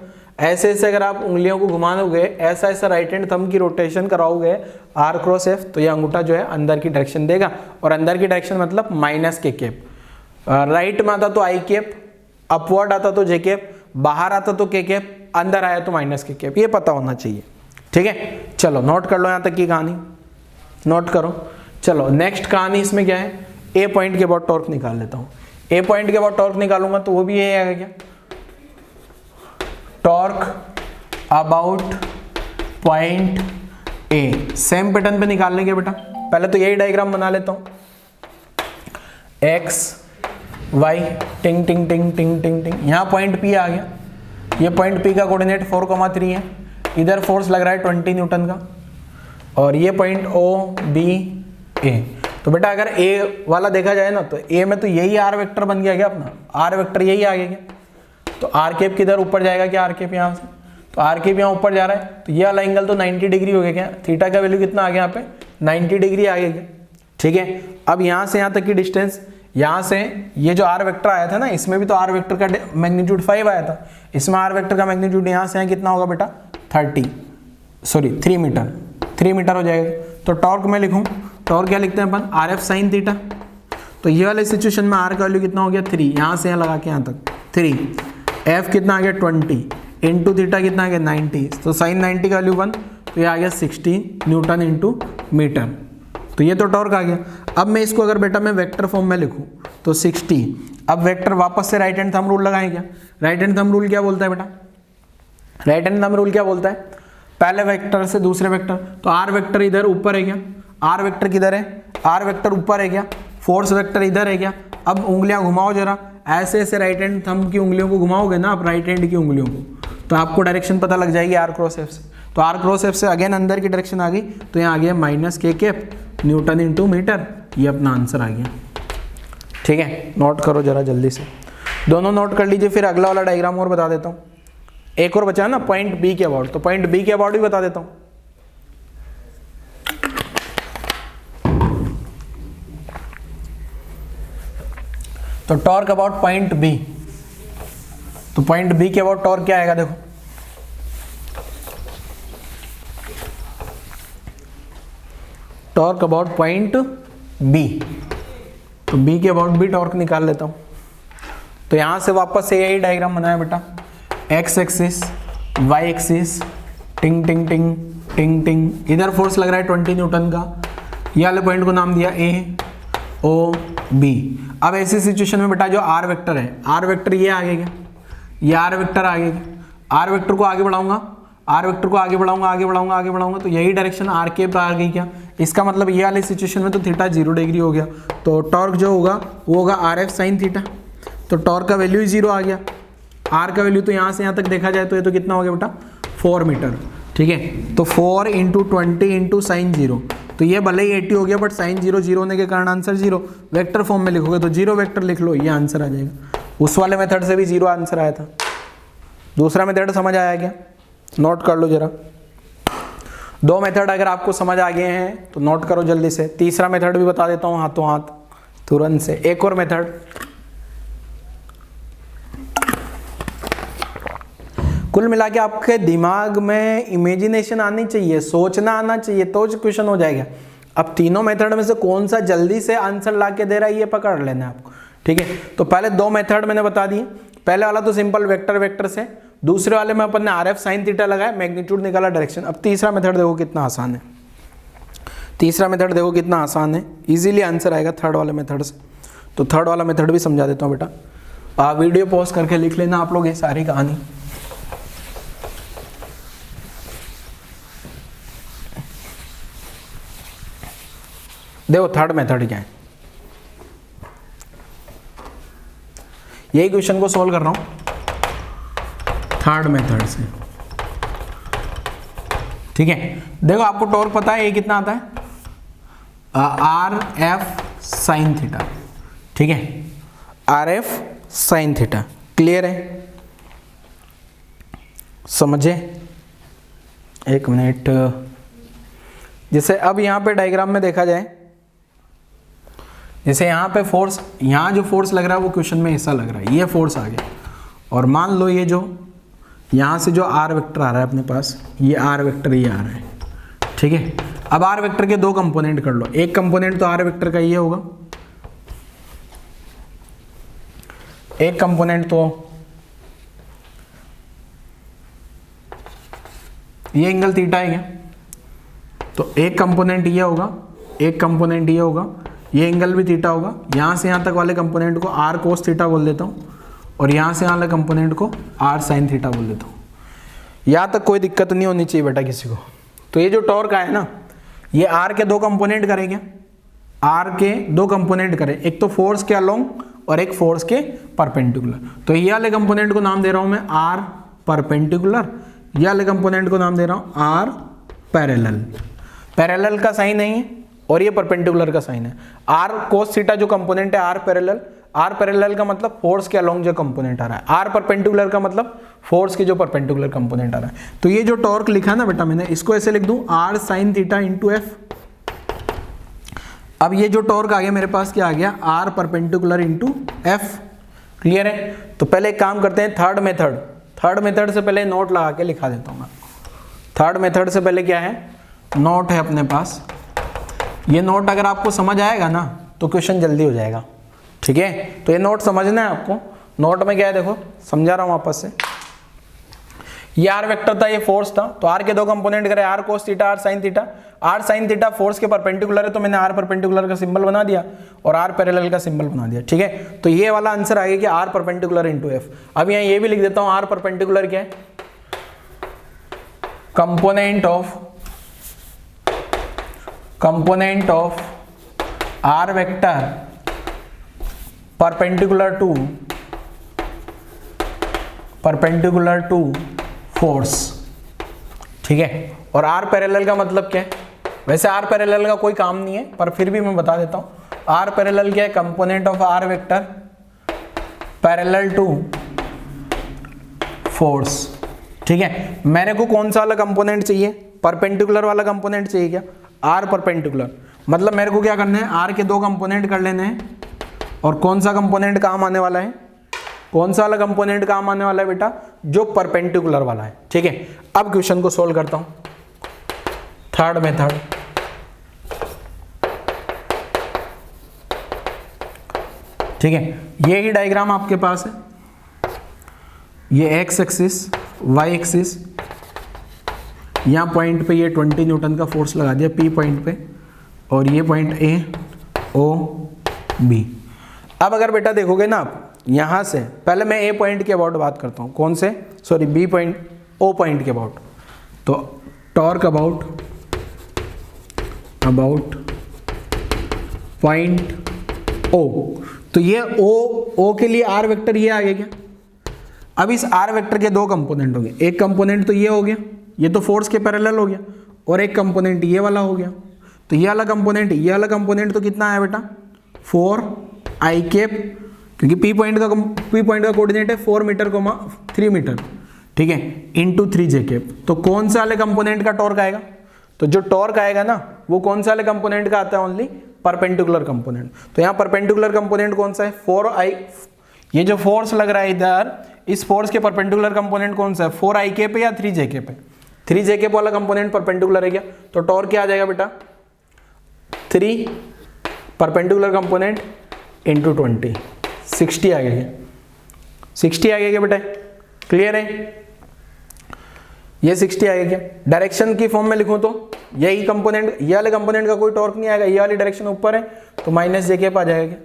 ऐसे ऐसे अगर आप उंगलियों को घुमाओगे, ऐसा ऐसा राइट हैंड थंब की रोटेशन कराओगे आर क्रॉस एफ, तो ये अंगूठा जो है अंदर की डायरेक्शन देगा और अंदर की डायरेक्शन मतलब माइनस के कैप। राइट में आता तो आई कैप, अपवर्ड आता तो जे कैप, बाहर आता तो के कैप, अंदर आया तो माइनस के कैप, ये पता होना चाहिए। ठीक है, चलो नोट कर लो यहाँ तक की कहानी, नोट करो। चलो नेक्स्ट कहानी इसमें क्या है, ए पॉइंट के अबाउट टॉर्क निकाल लेता हूँ। ए पॉइंट के अबाउट टॉर्क निकालूंगा तो वो भी ये आएगा क्या, torque about point A. Same pattern पे निकाल लेंगे बेटा, पहले तो यही डायग्राम बना लेता हूँ, एक्स वाई टिंग टिंग टिंग टिंग टिंग टिंग, यहाँ पॉइंट पी आ गया, ये पॉइंट पी का कोऑर्डिनेट 4,3 है, इधर फोर्स लग रहा है 20 न्यूटन का और ये पॉइंट ओ बी ए। तो बेटा अगर ए वाला देखा जाए ना तो ए में तो यही आर वेक्टर बन गया क्या अपना, आर वेक्टर यही आ गया क्या, तो आर कैप किधर ऊपर जाएगा क्या, आर कैप यहाँ से, तो आर कैप यहाँ ऊपर जा रहा है, तो ये वाला एंगल तो 90 डिग्री हो गया क्या, थीटा का वैल्यू कितना आ गया यहाँ पे 90 डिग्री आ गया क्या। ठीक है, अब यहाँ से यहाँ तक की डिस्टेंस, यहाँ से ये जो आर वेक्टर आया था ना, इसमें भी तो आर वेक्टर का मैग्नीट्यूड 5 आया था, इसमें आर वेक्टर का मैग्नीट्यूड यहाँ से यहाँ कितना होगा बेटा 3 मीटर हो जाएगा। तो टॉर्क में लिखूँ, टॉर्क क्या लिखते हैं अपन, आर एफ साइन थीटा, तो ये वाले सिचुएशन में आर का वैल्यू कितना हो गया 3, यहाँ से यहाँ लगा के यहाँ तक 3, एफ कितना आ गया 20 इंटू थीटा कितना आ गया 90, तो साइन 90 का वैल्यू 1, तो ये आ गया 60 न्यूटन इंटू मीटर। तो ये तो टॉर्क आ गया। अब मैं इसको अगर बेटा मैं वेक्टर फॉर्म में लिखूं तो 60, अब वेक्टर वापस से राइट हैंड थंब रूल लगाएं क्या? राइट हैंड थंब रूल क्या बोलता है बेटा? राइट हैंड थंब रूल क्या बोलता है? पहले वेक्टर से दूसरे वेक्टर, तो आर वेक्टर इधर ऊपर है क्या? आर वेक्टर किधर है? आर वेक्टर ऊपर है क्या? फोर्स वेक्टर इधर है क्या? अब उंगलियां घुमाओ जरा, ऐसे ऐसे राइट हैंड थंब की उंगलियों को घुमाओगे ना आप, राइट हैंड की उंगलियों को, तो आपको डायरेक्शन पता लग जाएगी आर क्रॉस एफ से। तो आर क्रॉस एफ से अगेन अंदर की डायरेक्शन आ गई, तो यहाँ आ गया माइनस के कैप न्यूटन इंटू मीटर। ये अपना आंसर आ गया। ठीक है, नोट करो जरा जल्दी से, दोनों नोट कर लीजिए। फिर अगला वाला डायग्राम और बता देता हूँ, एक और बचा है ना पॉइंट बी के अबाउट, तो पॉइंट बी के अबाउट भी बता देता हूँ। तो टॉर्क अबाउट पॉइंट बी, तो पॉइंट बी के अबाउट टॉर्क क्या आएगा? देखो टॉर्क अबाउट पॉइंट बी, तो बी के अबाउट भी टॉर्क निकाल लेता हूं। तो यहां से वापस से यही डायग्राम बनाया बेटा, एक्स एक्सिस वाई एक्सिस, टिंग टिंग टिंग टिंग टिंग, इधर फोर्स लग रहा है 20 न्यूटन का, ये वाले पॉइंट को नाम दिया ए ओ बी। अब ऐसी सिचुएशन में बेटा जो आर वेक्टर है, आर वेक्टर ये आगे क्या? ये आर वेक्टर आगे क्या? आर वेक्टर को आगे बढ़ाऊंगा, आर वेक्टर को आगे बढ़ाऊंगा आगे बढ़ाऊंगा आगे बढ़ाऊंगा, तो यही डायरेक्शन आर के पर आ गई क्या? इसका मतलब ये वाली सिचुएशन में तो थीटा 0 डिग्री हो गया, तो टॉर्क जो होगा वो होगा आर एफ साइन थीटा। तो टॉर्क का वैल्यू ही 0 आ गया। आर का वैल्यू तो यहाँ से यहाँ तक देखा जाए तो ये तो कितना हो गया बेटा? 4 मीटर। ठीक है, तो 4 इंटू 20 इंटू साइन 0, तो ये भले ही 80 हो गया, बट साइन 0 0 होने के कारण आंसर 0। वेक्टर फॉर्म में लिखोगे तो 0 वेक्टर लिख लो, ये आंसर आ जाएगा। उस वाले मेथड से भी 0 आंसर आया था। दूसरा मेथड समझ आया क्या? नोट कर लो जरा। 2 मेथड अगर आपको समझ आ गए हैं तो नोट करो जल्दी से। तीसरा मेथड भी बता देता हूँ हाथों हाथ तुरंत से। एक और मेथड, कुल मिला के आपके दिमाग में इमेजिनेशन आनी चाहिए, सोचना आना चाहिए, तो क्वेश्चन हो जाएगा। अब तीनों मेथड में से कौन सा जल्दी से आंसर ला के दे रहा है ये पकड़ लेना है आपको। ठीक है, तो पहले 2 मेथड मैंने बता दिए। पहले वाला तो सिंपल वेक्टर वेक्टर से, दूसरे वाले में अपन ने आर एफ साइन थीटा लगाया, मैग्नीट्यूड निकाला, डायरेक्शन। अब तीसरा मेथड देखो कितना आसान है। तीसरा मेथड देखो कितना आसान है, इजीली आंसर आएगा थर्ड वाले मेथड से। तो थर्ड वाला मेथड भी समझा देता हूँ बेटा। वीडियो पॉज करके लिख लेना आप लोग ये सारी कहानी। देखो थर्ड मेथड क्या है, यही क्वेश्चन को सॉल्व कर रहा हूं थर्ड मेथड से। ठीक है, देखो आपको टॉर्क पता है ये कितना आता है? R F sine theta. ठीक है, R F sine theta. Clear है? समझे? एक मिनट। जैसे अब यहां पे डायग्राम में देखा जाए, जैसे यहाँ पे फोर्स, यहाँ जो फोर्स लग रहा है वो क्वेश्चन में ऐसा लग रहा है, ये फोर्स आ गया, और मान लो ये जो यहाँ से जो आर वेक्टर आ रहा है अपने पास, ये आर वेक्टर ये आ रहा है। ठीक है, अब आर वेक्टर के 2 कंपोनेंट कर लो। एक कंपोनेंट तो आर वेक्टर का ये होगा, एक कंपोनेंट तो ये एंगल थीटा है क्या? तो एक कंपोनेंट ये होगा, एक कंपोनेंट ये होगा, ये एंगल भी थीटा होगा। यहाँ से यहाँ तक वाले कंपोनेंट को आर कोस थीटा बोल देता हूँ, और यहाँ से यहाँ वाले कंपोनेंट को आर साइन थीटा बोल देता हूँ। यहाँ तक कोई दिक्कत नहीं होनी चाहिए बेटा किसी को। तो ये जो टॉर्क है ना, ये आर के 2 कंपोनेंट करेंगे, आर के 2 कंपोनेंट करें, एक तो फोर्स के अलोंग और एक फोर्स के परपेंडिकुलर। तो ये वाले कंपोनेंट को नाम दे रहा हूँ मैं आर परपेंडिकुलर, ये वाले कंपोनेंट को नाम दे रहा हूँ आर पैरेलल। पैरेलल का साइन नहीं है और ये परपेंडिकुलर का साइन है। आर कोस थीटा जो कंपोनेंट है आर पैरेलल, आर पैरेलल का मतलब फोर्स के अलोंग जो कंपोनेंट आ रहा है, आर परपेंडिकुलर का मतलब फोर्स के जो परपेंडिकुलर कंपोनेंट आ रहा है। तो ये जो टॉर्क लिखा है ना बेटा मैंने, इसको ऐसे लिख दूं R sine theta into F. अब ये जो टॉर्क आ गया मेरे पास क्या आ गया? R perpendicular into F. Clear है? तो पहले एक काम करते हैं, थर्ड मेथड, थर्ड मेथड से पहले नोट लगा के लिखा देता हूँ मैं। थर्ड मेथड से पहले क्या है? नोट है अपने पास। ये नोट अगर आपको समझ आएगा ना तो क्वेश्चन जल्दी हो जाएगा। ठीक है, तो ये नोट समझना है आपको। नोट में क्या है देखो, समझा रहा हूँ वापस से। ये आर वेक्टर था, ये फोर्स था, तो आर के दो कंपोनेंट करे, R cos theta, R sine theta. R sine theta force के परपेंडिकुलर है, तो मैंने आर परपेंडिकुलर का सिंबल बना दिया और आर पैरेलल का सिंबल बना दिया, ठीक है। तो ये वाला आंसर आ गया कि आर परपेंडिकुलर इंटू एफ। अब यहाँ ये भी लिख देता हूं, आर परपेंडिकुलर क्या है, component of R vector perpendicular to force, ठीक है। और आर पैरेलल का मतलब क्या है, वैसे आर पैरेलल का कोई काम नहीं है पर फिर भी मैं बता देता हूं। आर पैरेलल क्या है, component of R vector parallel to force, ठीक है। मेरे को कौन सा वाला कंपोनेंट चाहिए, परपेंडिकुलर वाला कंपोनेंट चाहिए क्या, आर परपेंडिकुलर। मतलब मेरे को क्या करना है, आर के दो कंपोनेंट कर लेने हैं और कौन सा कंपोनेंट काम आने वाला है, कौन सा वाला कंपोनेंट काम आने वाला है बेटा, जो परपेंडिकुलर वाला है, ठीक है। अब क्वेश्चन को सोल्व करता हूं, थर्ड मेथड। ठीक है, ये ही डायग्राम आपके पास है, ये एक्स एक्सिस, वाई एक्सिस, यहां पॉइंट पे ये 20 न्यूटन का फोर्स लगा दिया पी पॉइंट पे, और ये पॉइंट ए ओ बी। अब अगर बेटा देखोगे ना आप यहां से, पहले मैं ए पॉइंट के अबाउट बात करता हूं, कौन से, sorry B point, O point के अबाउट। तो टॉर्क अबाउट पॉइंट ओ, तो ये ओ के लिए आर वेक्टर ये आ गया क्या। अब इस आर वेक्टर के दो कंपोनेंट हो गए, एक कंपोनेंट तो ये हो गया, ये तो फोर्स के पैरेलल हो गया, और एक कंपोनेंट ये वाला हो गया। तो ये वाला कंपोनेंट तो कितना आया बेटा, 4 आई कैप, क्योंकि पी पॉइंट का कोऑर्डिनेट है 4 मीटर 3 मीटर, ठीक है, इंटू 3 जे कैप। तो कौन सा वाले कंपोनेंट का टॉर्क आएगा, तो जो टॉर्क आएगा ना वो कौन सा वाले कंपोनेंट का आता है, ओनली परपेंडिकुलर कंपोनेंट। तो यहाँ परपेंडिकुलर कंपोनेंट कौन सा है, 4i, ये जो फोर्स लग रहा है इधर, इस फोर्स के परपेंडिकुलर कंपोनेंट कौन सा है, 4i कैप है या 3 जे कैप है, 3 जे कैप वाला कंपोनेंट परपेंडिकुलर है क्या। तो टॉर्क क्या आ जाएगा बेटा, 3 परपेंडिकुलर कंपोनेंट इंटू 20, 60 आ गया, 60 आ गया क्या बेटा, क्लियर है, ये 60 आ गया क्या। डायरेक्शन की फॉर्म में लिखूं तो यही कंपोनेंट, ये वाले कंपोनेंट का कोई टॉर्क नहीं आएगा, ये वाली डायरेक्शन ऊपर है तो माइनस जे कैप आ जाएगा।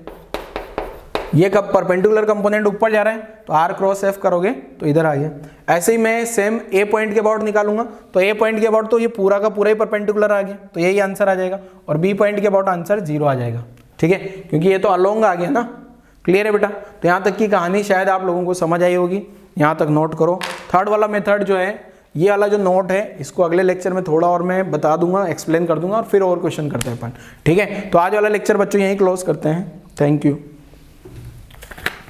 ये कब परपेंडिकुलर कंपोनेंट ऊपर जा रहा है तो आर क्रॉस एफ करोगे तो इधर आ गया। ऐसे ही मैं सेम ए पॉइंट के अबाउट निकालूंगा, तो ए पॉइंट के अबाउट तो ये पूरा का पूरा ही परपेंडिकुलर आ गया, तो यही आंसर आ जाएगा, और बी पॉइंट के अबाउट आंसर 0 आ जाएगा, ठीक है, क्योंकि ये तो अलोंग आ गया ना। क्लियर है बेटा, तो यहाँ तक की कहानी शायद आप लोगों को समझ आई होगी, यहाँ तक नोट करो। थर्ड वाला मेथड जो है, ये वाला जो नोट है, इसको अगले लेक्चर में थोड़ा और मैं बता दूंगा, एक्सप्लेन कर दूंगा, और फिर और क्वेश्चन करते हैं अपन, ठीक है। तो आज वाला लेक्चर बच्चों यहीं क्लोज करते हैं, थैंक यू।